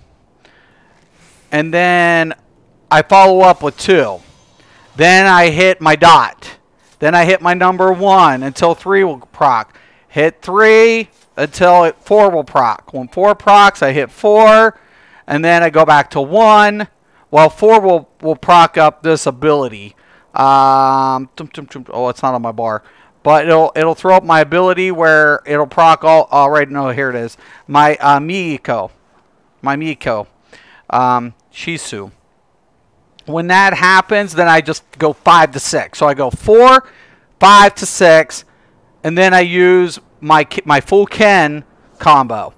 And then I follow up with 2. Then I hit my dot. Then I hit my number 1 until 3 will proc. Hit 3 until 4 will proc. When 4 procs, I hit 4. And then I go back to 1. Well, 4 will proc up this ability. Oh, it's not on my bar. But it'll throw up my ability where it'll proc all right. No, here it is. My Miko. My Miko. Shisu. When that happens, then I just go 5 to 6. So I go 4, 5 to 6, and then I use my full Ken combo.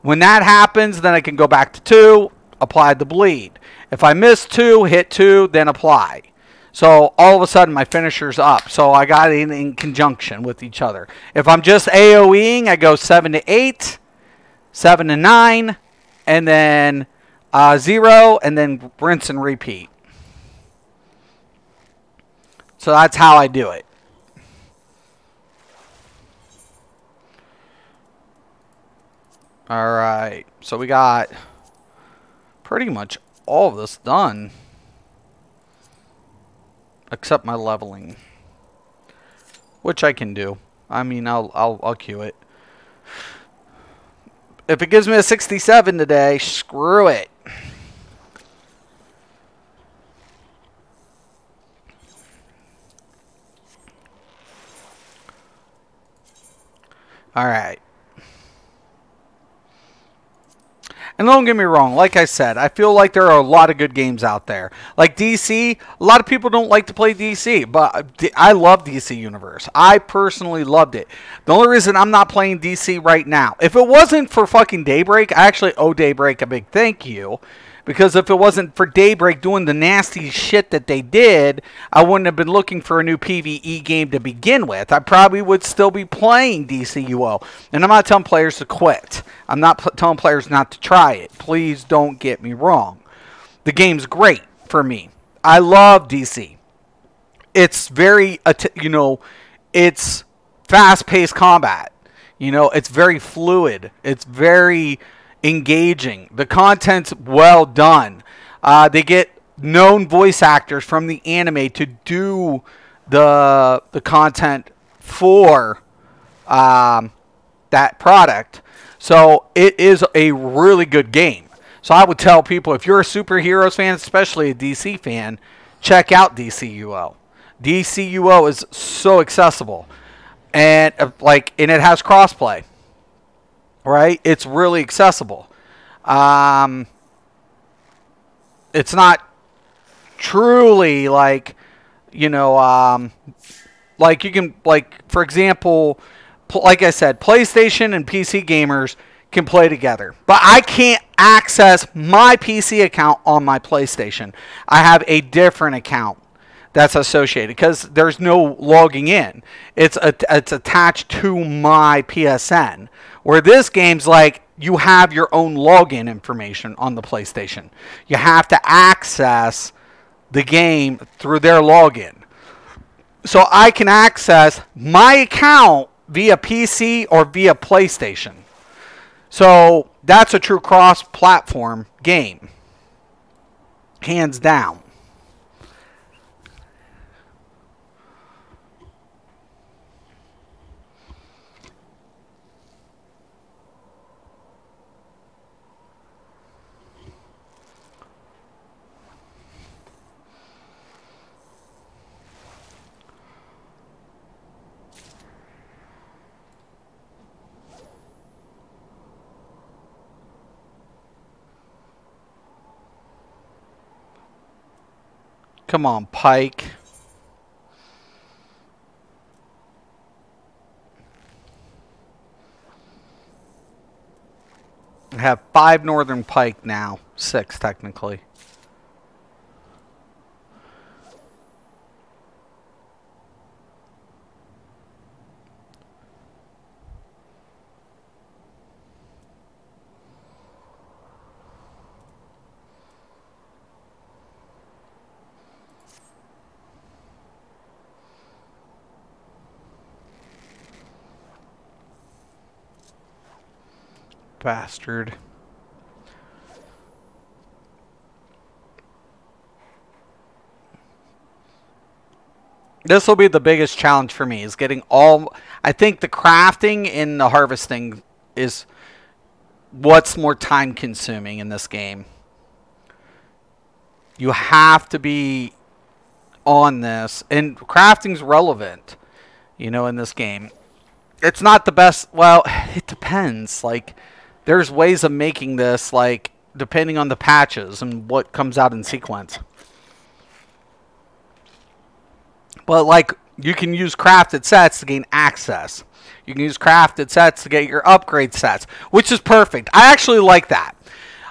When that happens, then I can go back to 2, apply the bleed. If I miss 2, hit 2, then apply. So all of a sudden my finisher's up. So I got it in conjunction with each other. If I'm just AoEing, I go 7 to 8, 7 to 9, and then 0, and then rinse and repeat. So that's how I do it. Alright, so we got pretty much all of this done. Except my leveling. Which I can do. I mean, I'll queue it. If it gives me a 67 today, screw it. Alright. And don't get me wrong, like I said, I feel like there are a lot of good games out there. Like DC, a lot of people don't like to play DC, but I love DC Universe. I personally loved it. The only reason I'm not playing DC right now, if it wasn't for fucking Daybreak, I actually owe Daybreak a big thank you. Because if it wasn't for Daybreak doing the nasty shit that they did, I wouldn't have been looking for a new PvE game to begin with. I probably would still be playing DCUO. And I'm not telling players to quit. I'm not telling players not to try it. Please don't get me wrong. The game's great for me. I love DC. It's very, it's fast-paced combat. It's very fluid. It's very engaging. The content's well done. They get known voice actors from the anime to do the content for that product. So it is a really good game. So I would tell people, if you're a superheroes fan, especially a DC fan, check out DCUO. DCUO is so accessible, and and it has crossplay. Right? It's really accessible. It's not truly like you can, for example, like I said, PlayStation and PC gamers can play together. But I can't access my PC account on my PlayStation. I have a different account that's associated because there's no logging in. It's attached to my PSN. Where this game's like, you have your own login information on the PlayStation. You have to access the game through their login. So I can access my account via PC or via PlayStation. So that's a true cross-platform game. Hands down. Come on, Pike. I have 5 northern pike now. 6, technically. Bastard. This will be the biggest challenge for me, is getting all... I think the crafting and the harvesting is what's more time consuming in this game. You have to be on this, and crafting's relevant, you know, in this game. It's not the best... Well, it depends. Like, there's ways of making this, like, depending on the patches and what comes out in sequence. But, like, you can use crafted sets to gain access. You can use crafted sets to get your upgrade sets, which is perfect. I actually like that.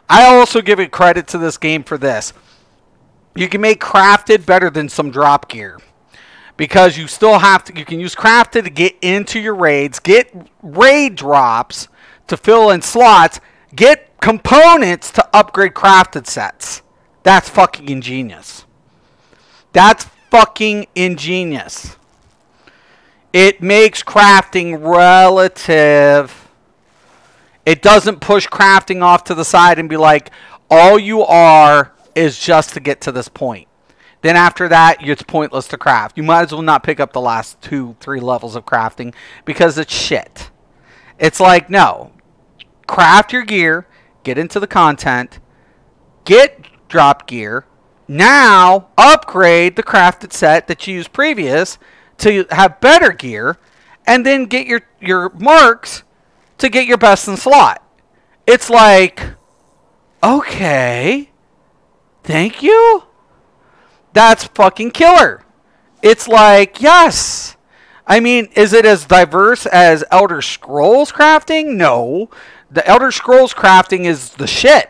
I also give it credit to this game for this. You can make crafted better than some drop gear. Because you still have to... You can use crafted to get into your raids, get raid drops to fill in slots, get components to upgrade crafted sets. That's fucking ingenious. That's fucking ingenious. It makes crafting relative. It doesn't push crafting off to the side and be like, all you are is just to get to this point. Then after that, it's pointless to craft. You might as well not pick up the last 2-3 levels of crafting because it's shit. It's like, no. Craft your gear, get into the content, get drop gear, now upgrade the crafted set that you used previous to have better gear, and then get your marks to get your best in slot. It's like, okay, thank you? That's fucking killer. It's like, yes. I mean, is it as diverse as Elder Scrolls crafting? No. The Elder Scrolls crafting is the shit.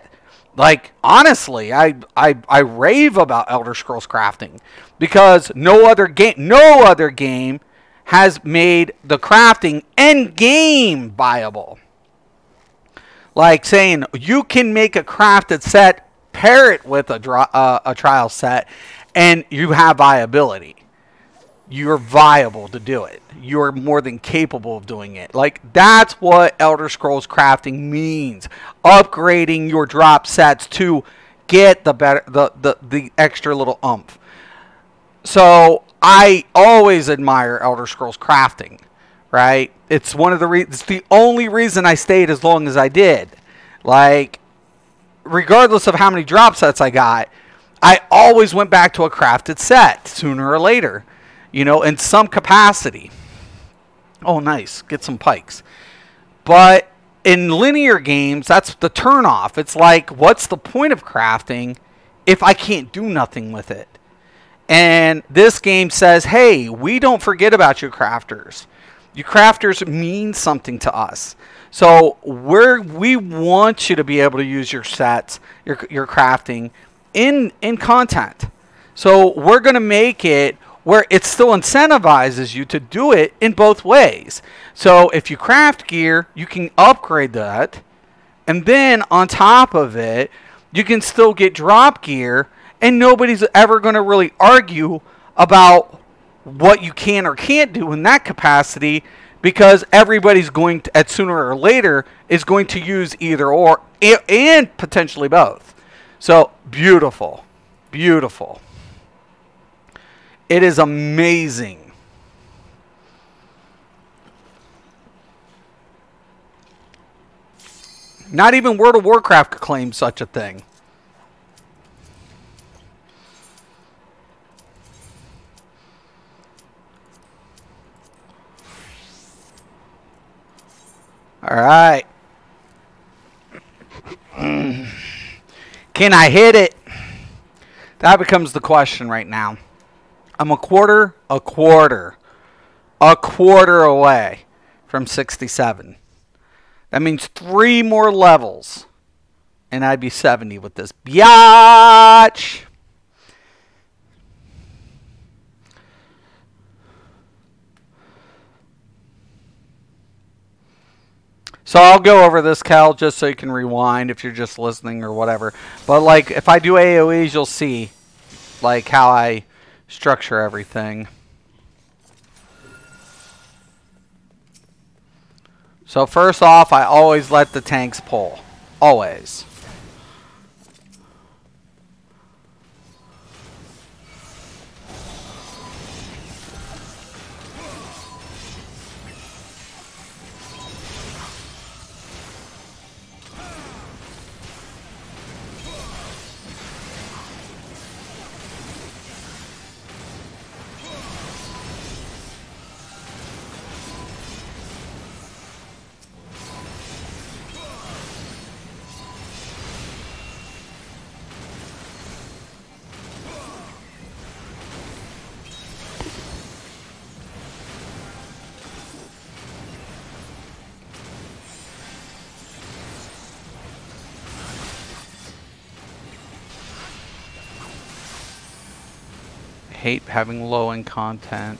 Like, honestly, I rave about Elder Scrolls crafting because no other game has made the crafting end game viable. Like saying you can make a crafted set, pair it with a trial set, and you have viability. You're viable to do it. You're more than capable of doing it. Like, that's what Elder Scrolls crafting means. Upgrading your drop sets to get the extra little oomph. So I always admire Elder Scrolls crafting, right? It's one of the it's the only reason I stayed as long as I did. Like, regardless of how many drop sets I got, I always went back to a crafted set sooner or later. You know, in some capacity. Oh, nice. Get some pikes. But in linear games, that's the turnoff. It's like, what's the point of crafting if I can't do nothing with it? And this game says, hey, we don't forget about you crafters. You crafters mean something to us. So we want you to be able to use your sets, your crafting in content. So we're going to make it where it still incentivizes you to do it in both ways. So if you craft gear, you can upgrade that. And then on top of it, you can still get drop gear. And nobody's ever going to really argue about what you can or can't do in that capacity. Because everybody's going to, at sooner or later, is going to use either or and potentially both. So beautiful. Beautiful. It is amazing. Not even World of Warcraft could claim such a thing. All right. Can I hit it? That becomes the question right now. I'm a quarter away from 67. That means 3 more levels. And I'd be 70 with this biatch. So I'll go over this, Cal, just so you can rewind if you're just listening or whatever. But like, if I do AoEs, you'll see like how I structure everything. So first off, I always let the tanks pull. Always. Hate having low end content.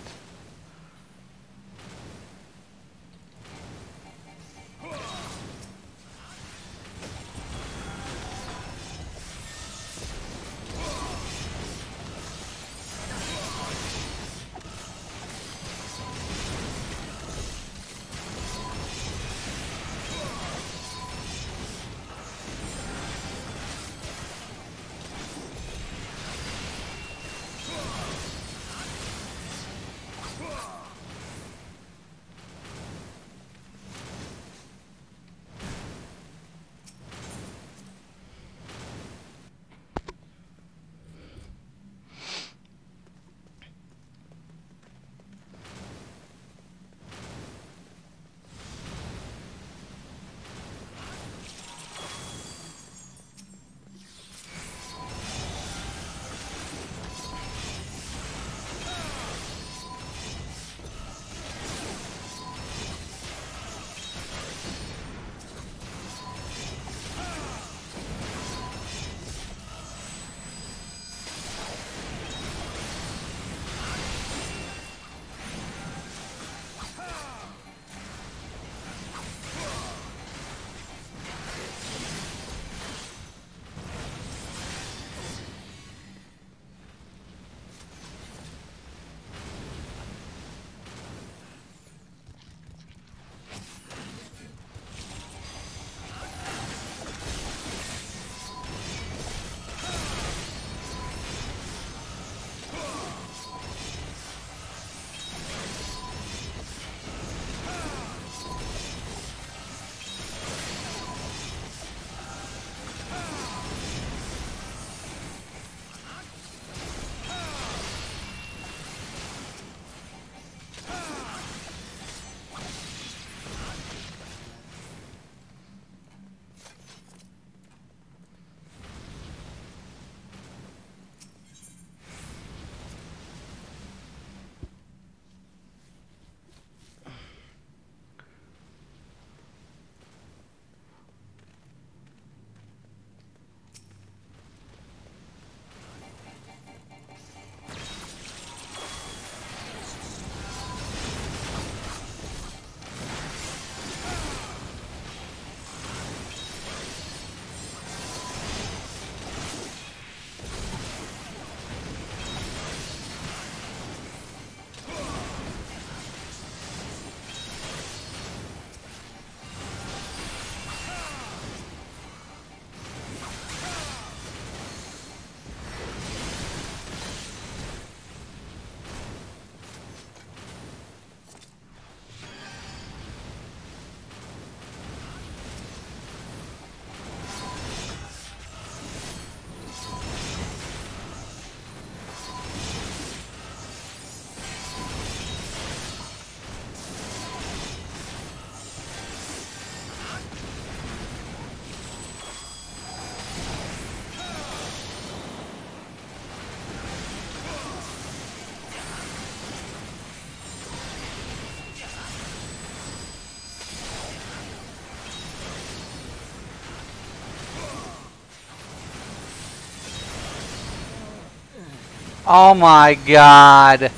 Oh my god.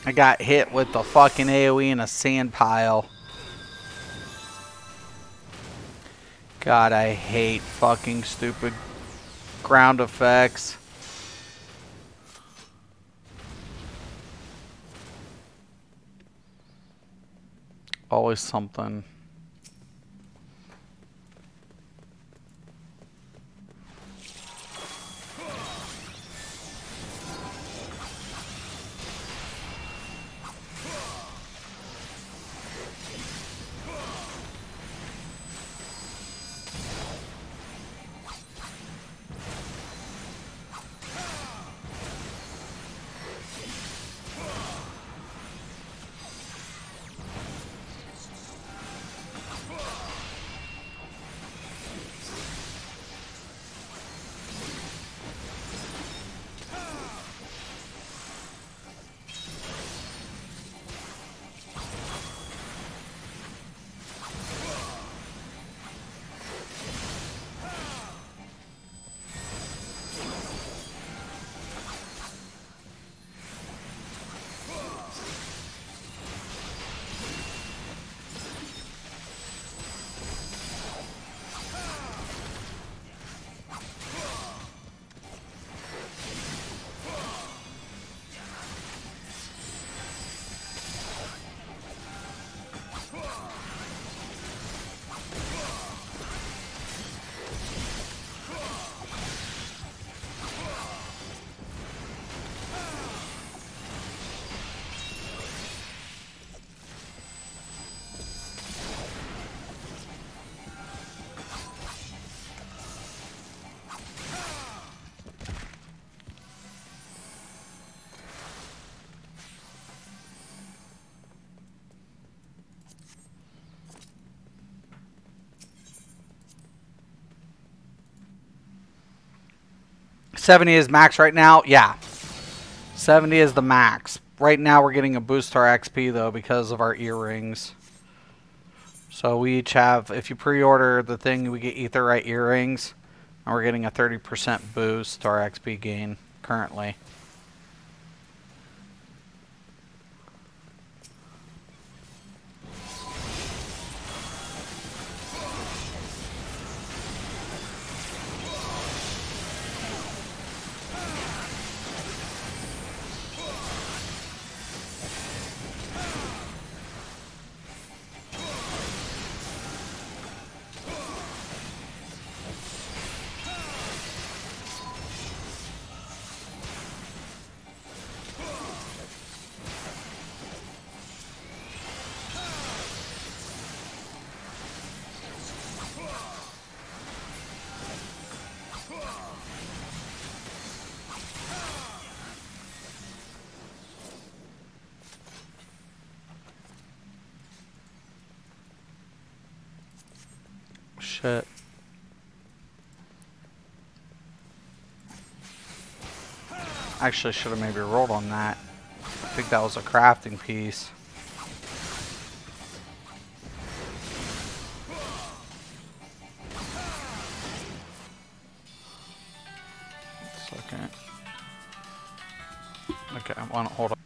I got hit with the fucking AoE in a sand pile. God, I hate fucking stupid ground effects. Always something. $70 is max right now? Yeah. 70 is the max. Right now we're getting a boost to our XP though because of our earrings. So we each have, if you pre-order the thing, we get Aetheryte earrings. And we're getting a 30% boost to our XP gain currently. Shit. Actually, should have maybe rolled on that. I think that was a crafting piece. Second. Okay, I want to hold on.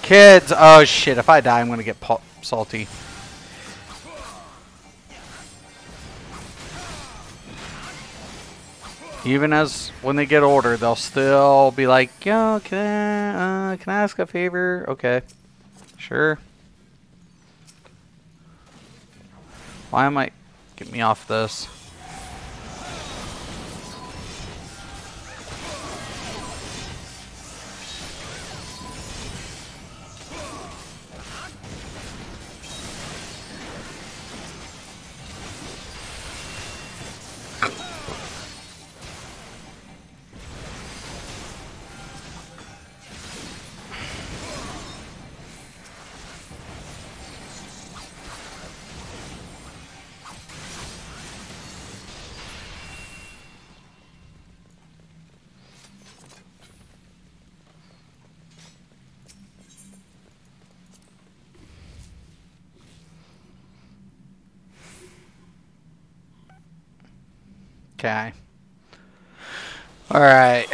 Kids! Oh shit, if I die I'm gonna get salty. Even as when they get older, they'll still be like, yo, can I ask a favor? Okay. Sure. Why am I... Get me off this. Okay. Alright.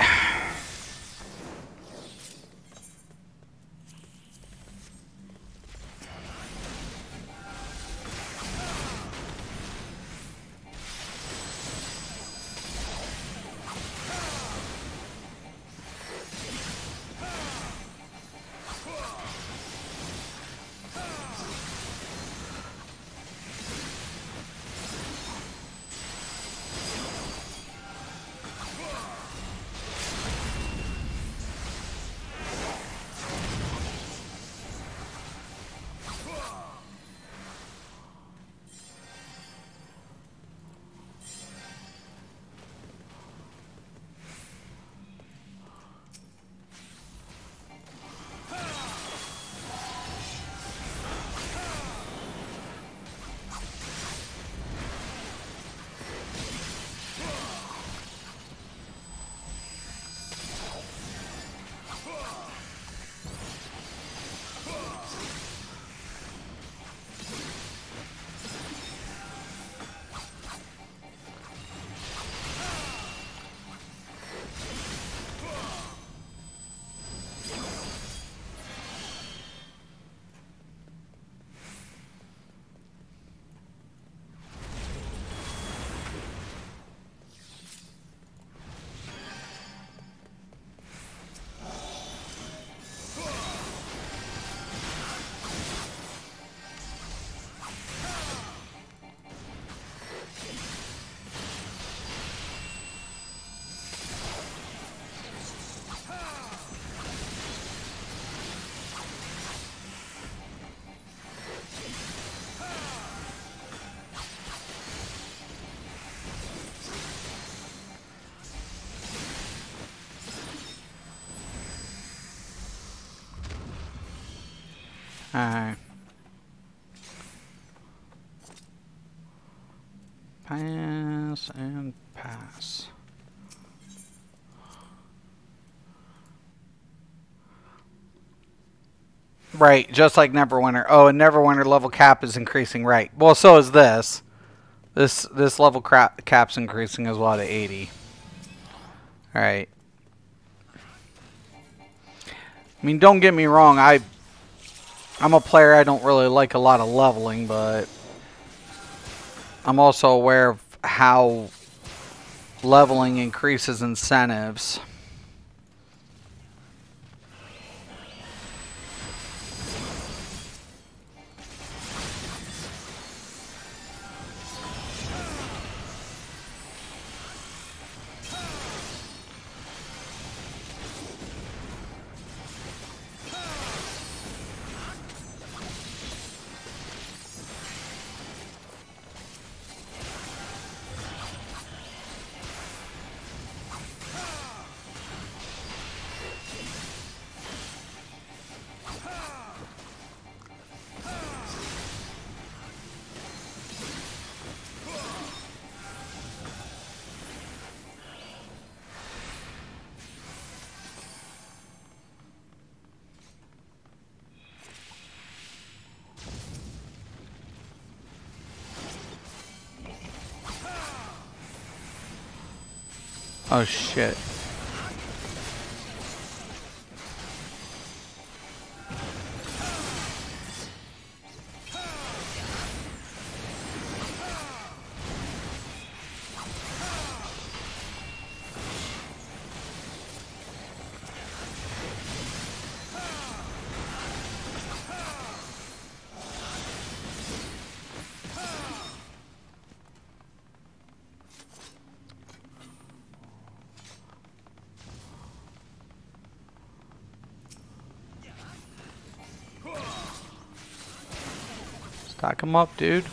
Alright. Pass and pass. Right, just like Neverwinter. Oh, and Neverwinter level cap is increasing, right. Well, so is this. This level cap's increasing as well to 80. Alright. I mean, don't get me wrong, I'm a player, I don't really like a lot of leveling, but I'm also aware of how leveling increases incentives. Oh shit. Stack him up, dude.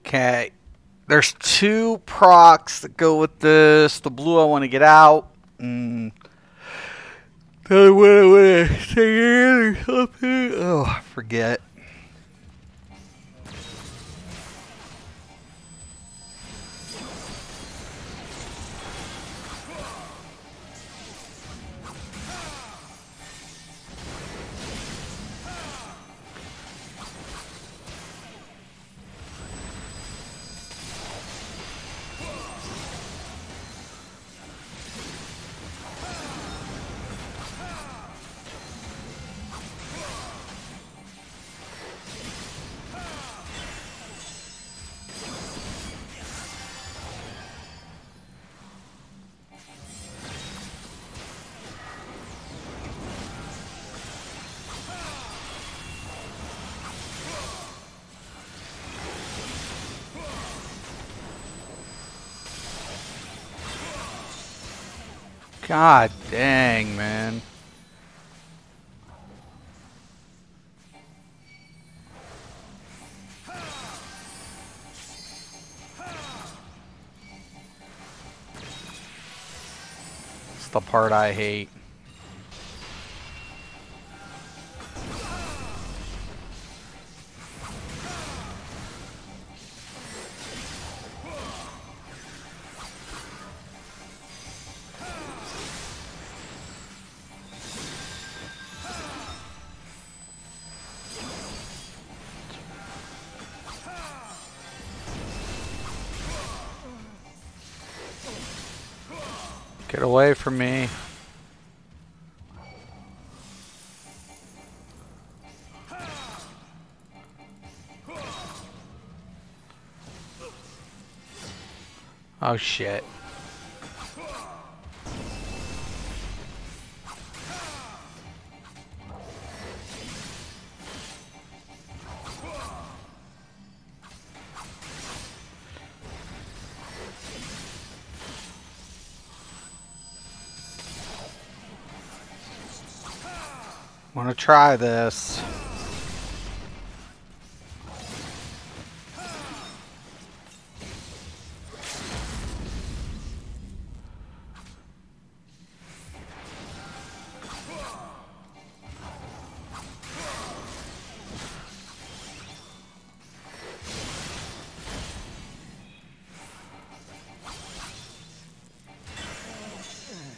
Okay. There's two procs that go with this. The blue I want to get out. The other one I want to stay in or something. Oh, I forget. God dang, man. It's the part I hate. Get away from me. Oh shit. Want to try this.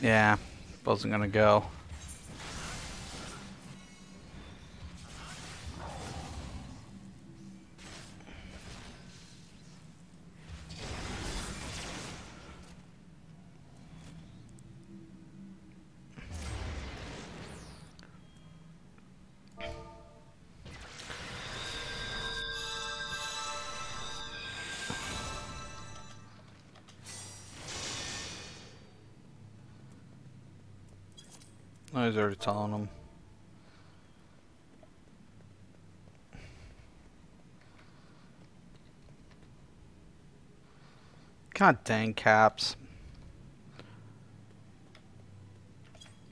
Yeah, wasn't gonna go. I was already telling him. God dang, Caps.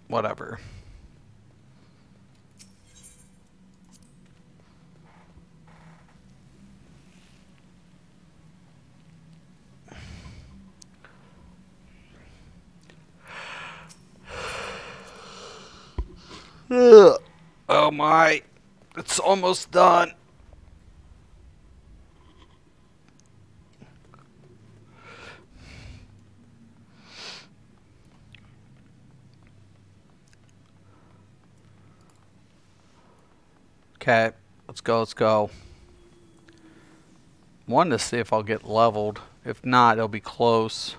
Whatever. Ugh. Oh my. It's almost done. Okay, let's go, let's go. One to see if I'll get leveled. If not, it'll be close.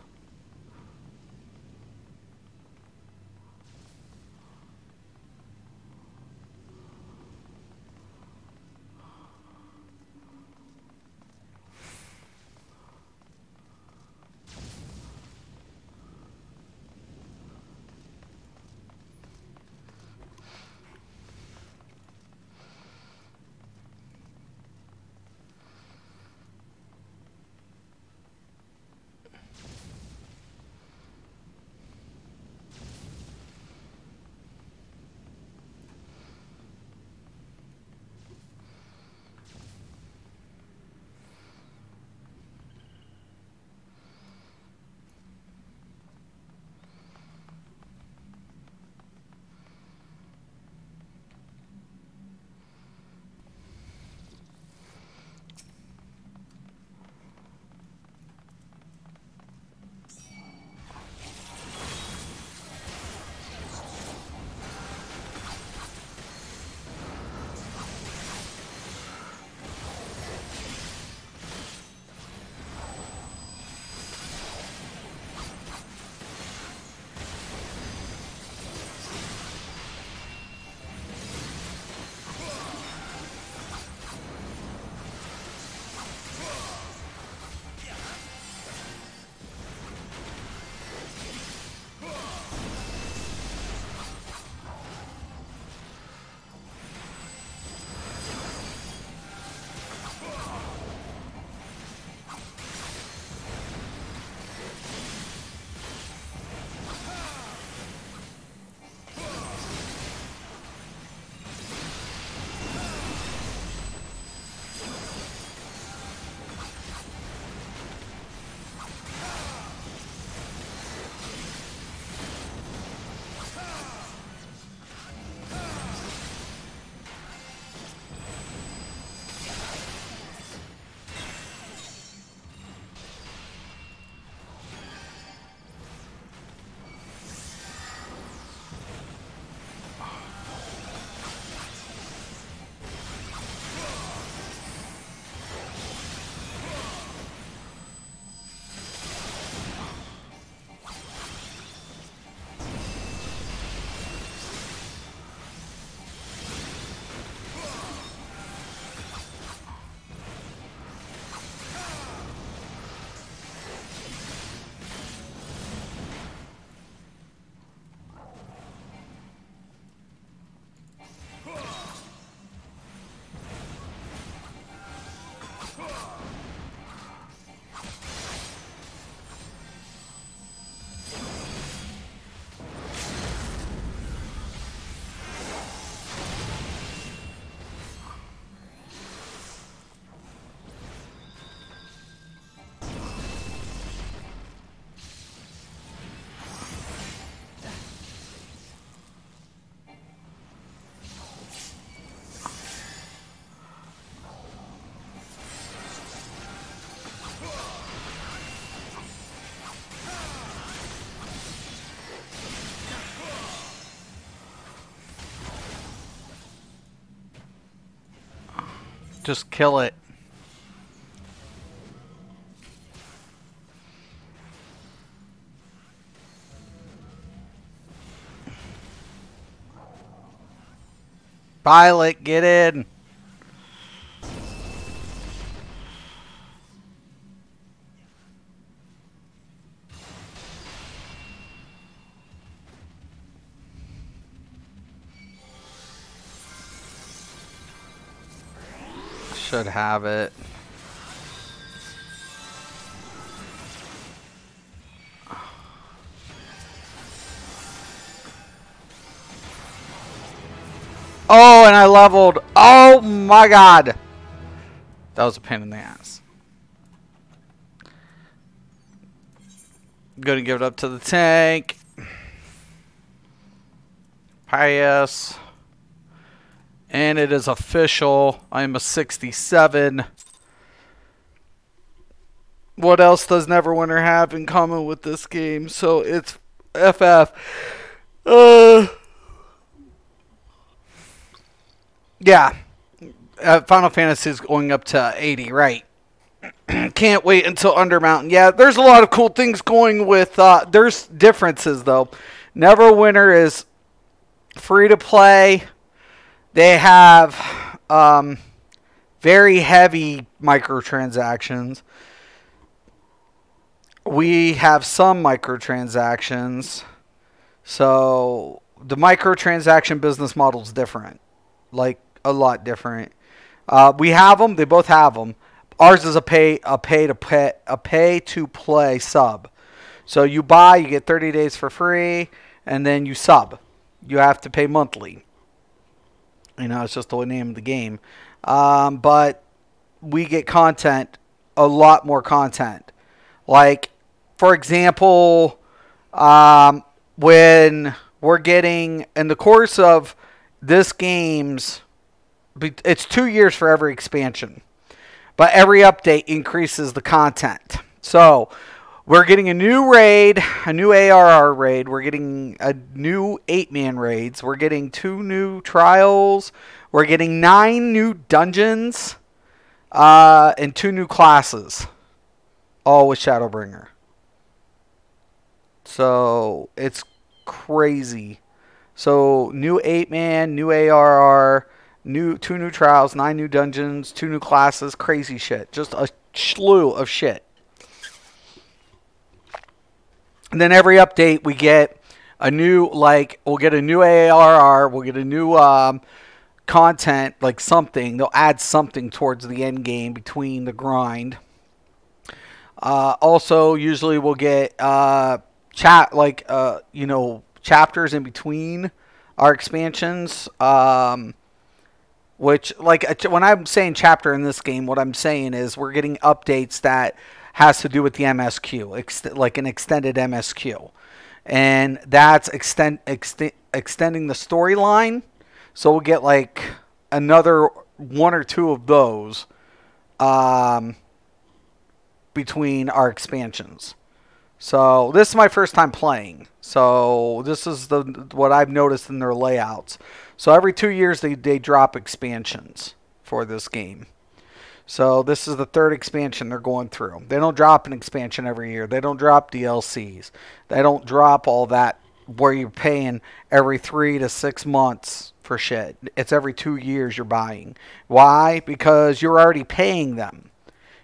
Just kill it. Violet, get in. Should have it. Oh, and I leveled. Oh my god. That was a pain in the ass. Gonna give it up to the tank. Pious. And it is official. I am a 67. What else does Neverwinter have in common with this game? So it's FF. Yeah. Final Fantasy is going up to 80, right? Can't wait until Undermountain. Yeah, there's a lot of cool things going with... there's differences, though. Neverwinter is free to play. They have very heavy microtransactions. We have some microtransactions. So the microtransaction business model is different. Like a lot different. We have them. They both have them. Ours is a pay to play sub. So you buy, you get 30 days for free, and then you sub. You have to pay monthly. You know, it's just the name of the game. But we get content, a lot more content. Like, for example, when we're getting, in the course of this game's, it's 2 years for every expansion. But every update increases the content. So, we're getting a new raid, a new ARR raid. We're getting a new 8-man raids. We're getting 2 new trials. We're getting 9 new dungeons. And 2 new classes. All with Shadowbringer. So, it's crazy. So, new 8-man, new ARR, 2 new trials, 9 new dungeons, 2 new classes. Crazy shit. Just a slew of shit. And then every update we get a new, like, we'll get a new ARR, we'll get a new content, like something. They'll add something towards the end game between the grind. Also, usually we'll get you know, chapters in between our expansions. Which, like, when I'm saying chapter in this game, what I'm saying is we're getting updates that has to do with the MSQ, like an extended MSQ. And that's extending the storyline. So we'll get like another 1 or 2 of those between our expansions. So this is my first time playing. So this is what I've noticed in their layouts. So every 2 years they drop expansions for this game. So this is the 3rd expansion they're going through. They don't drop an expansion every year. They don't drop DLCs. They don't drop all that where you're paying every 3 to 6 months for shit. It's every 2 years you're buying. Why? Because you're already paying them.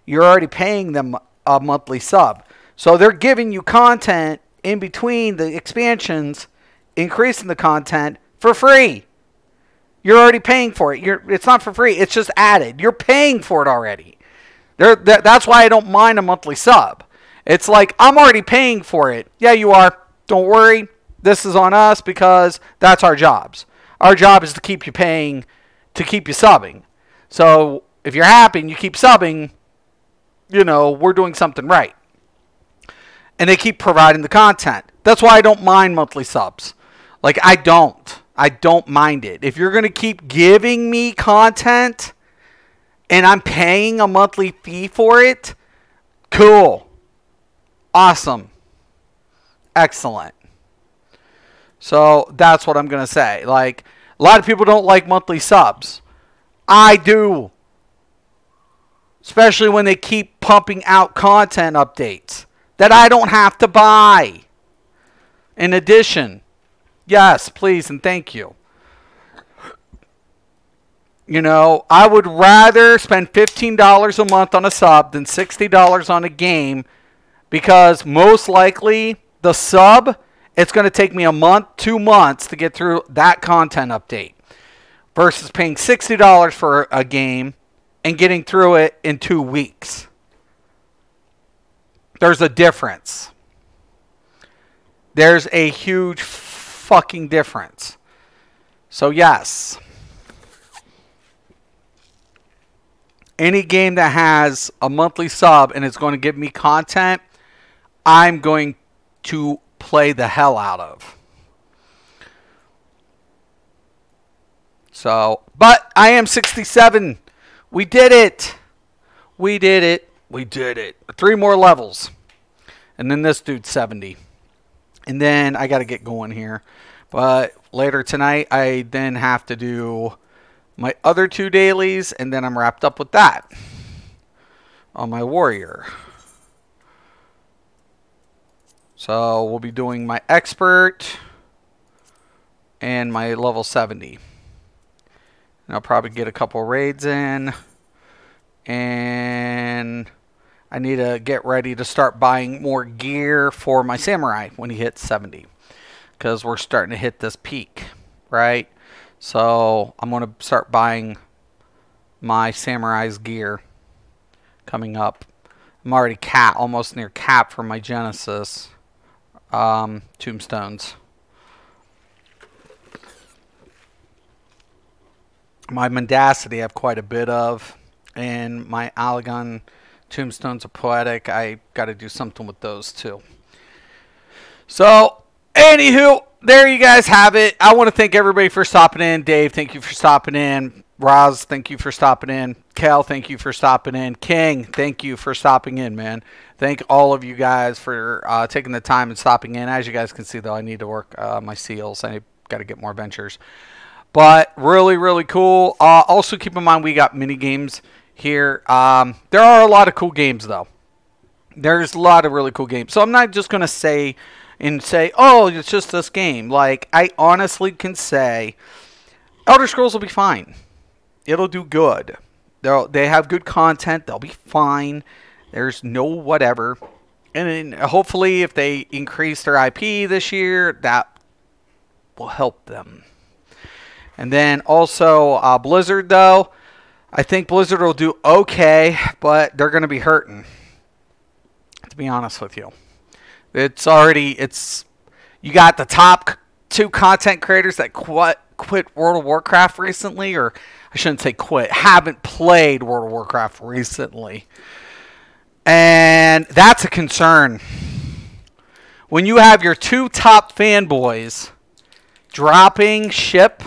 You're already paying them a monthly sub. So they're giving you content in between the expansions, increasing the content for free. You're already paying for it. It's not for free. It's just added. You're paying for it already. That's why I don't mind a monthly sub. It's like, I'm already paying for it. Yeah, you are. Don't worry. This is on us because that's our jobs. Our job is to keep you paying, to keep you subbing. So if you're happy and you keep subbing, you know, we're doing something right. And they keep providing the content. That's why I don't mind monthly subs. Like, I don't mind it. If you're going to keep giving me content and I'm paying a monthly fee for it, cool. Awesome. Excellent. So that's what I'm going to say. Like, a lot of people don't like monthly subs. I do. Especially when they keep pumping out content updates that I don't have to buy. In addition, yes, please and thank you. You know, I would rather spend $15 a month on a sub than $60 on a game, because most likely the sub, it's going to take me a month, 2 months to get through that content update versus paying $60 for a game and getting through it in 2 weeks. There's a difference. There's a huge fucking difference. So yes, any game that has a monthly sub and it's going to give me content, I'm going to play the hell out of. So, but I am 67. We did it. We did it. We did it. 3 more levels. And then this dude's 70. And then I got to get going here. But later tonight, I then have to do my other 2 dailies, and then I'm wrapped up with that on my warrior. So we'll be doing my expert and my level 70. And I'll probably get a couple raids in, and I need to get ready to start buying more gear for my samurai when he hits 70, because we're starting to hit this peak, right? So I'm going to start buying my samurai's gear coming up. I'm already almost near cap for my Genesis tombstones. My Mendacity I have quite a bit of, and my Allagan tombstones are poetic. I got to do something with those too. So, anywho, there you guys have it. I want to thank everybody for stopping in. Dave, thank you for stopping in. Roz, thank you for stopping in. Kel, thank you for stopping in. King, thank you for stopping in, man. Thank all of you guys for taking the time and stopping in. As you guys can see, though, I need to work my seals. I got to get more ventures. But really, really cool. Also, keep in mind we got mini games here. There are a lot of cool games, though. There's a lot of really cool games. So I'm not just going to say, oh, it's just this game. Like, I honestly can say Elder Scrolls will be fine. It'll do good. They have good content. They'll be fine. There's no whatever. And then hopefully if they increase their IP this year, that will help them. And then also Blizzard, though. I think Blizzard will do okay, but they're going to be hurting, to be honest with you. You got the top 2 content creators that quit World of Warcraft recently, or I shouldn't say quit, haven't played World of Warcraft recently. And that's a concern. When you have your 2 top fanboys dropping ship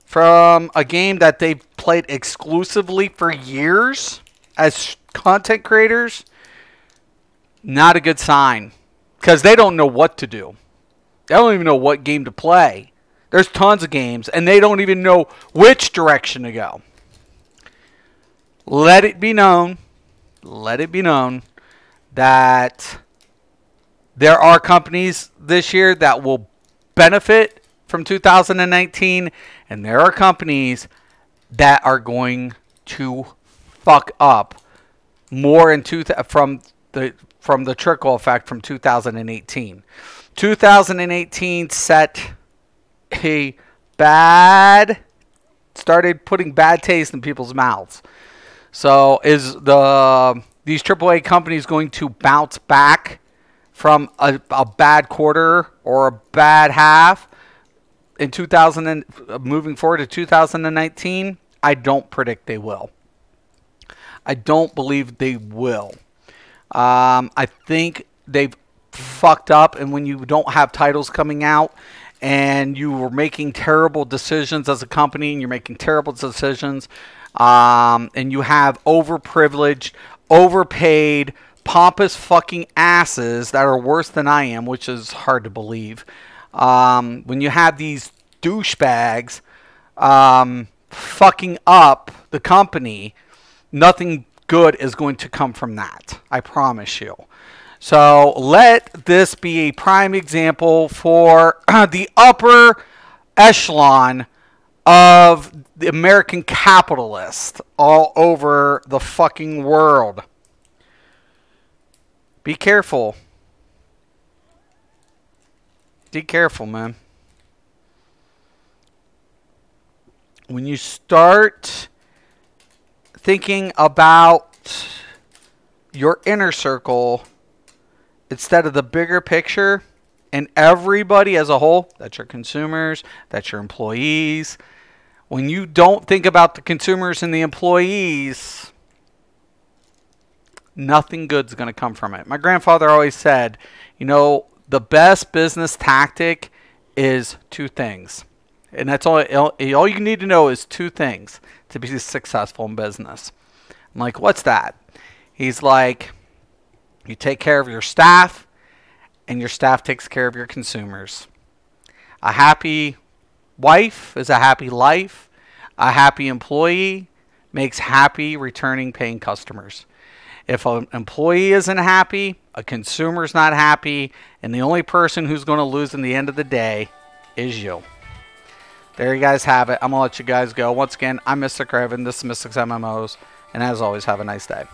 from a game that they've played exclusively for years as content creators, not a good sign. Because they don't know what to do. They don't even know what game to play. There's tons of games, and they don't even know which direction to go. Let it be known that there are companies this year that will benefit from 2019, and there are companies that are going to fuck up more from the trickle effect from 2018. 2018 started putting bad taste in people's mouths. So is these AAA companies going to bounce back from a bad quarter or a bad half in moving forward to 2019? I don't predict they will. I don't believe they will. I think they've fucked up, and when you don't have titles coming out and you were making terrible decisions as a company, and you're making terrible decisions, and you have overprivileged, overpaid, pompous fucking asses that are worse than I am, which is hard to believe. When you have these douchebags fucking up the company, nothing good is going to come from that. I promise you. So let this be a prime example for the upper echelon of the American capitalist all over the fucking world. Be careful. Be careful, man. When you start thinking about your inner circle instead of the bigger picture and everybody as a whole, that's your consumers, that's your employees. When you don't think about the consumers and the employees, nothing good's going to come from it. My grandfather always said, you know, the best business tactic is two things. And that's all you need to know is two things to be successful in business. I'm like, what's that? He's like, you take care of your staff, and your staff takes care of your consumers. A happy wife is a happy life. A happy employee makes happy returning paying customers. If an employee isn't happy, a consumer's not happy, and the only person who's going to lose in the end of the day is you. There you guys have it. I'm going to let you guys go. Once again, I'm Mystic Raven. This is Mystic's MMOs. And as always, have a nice day.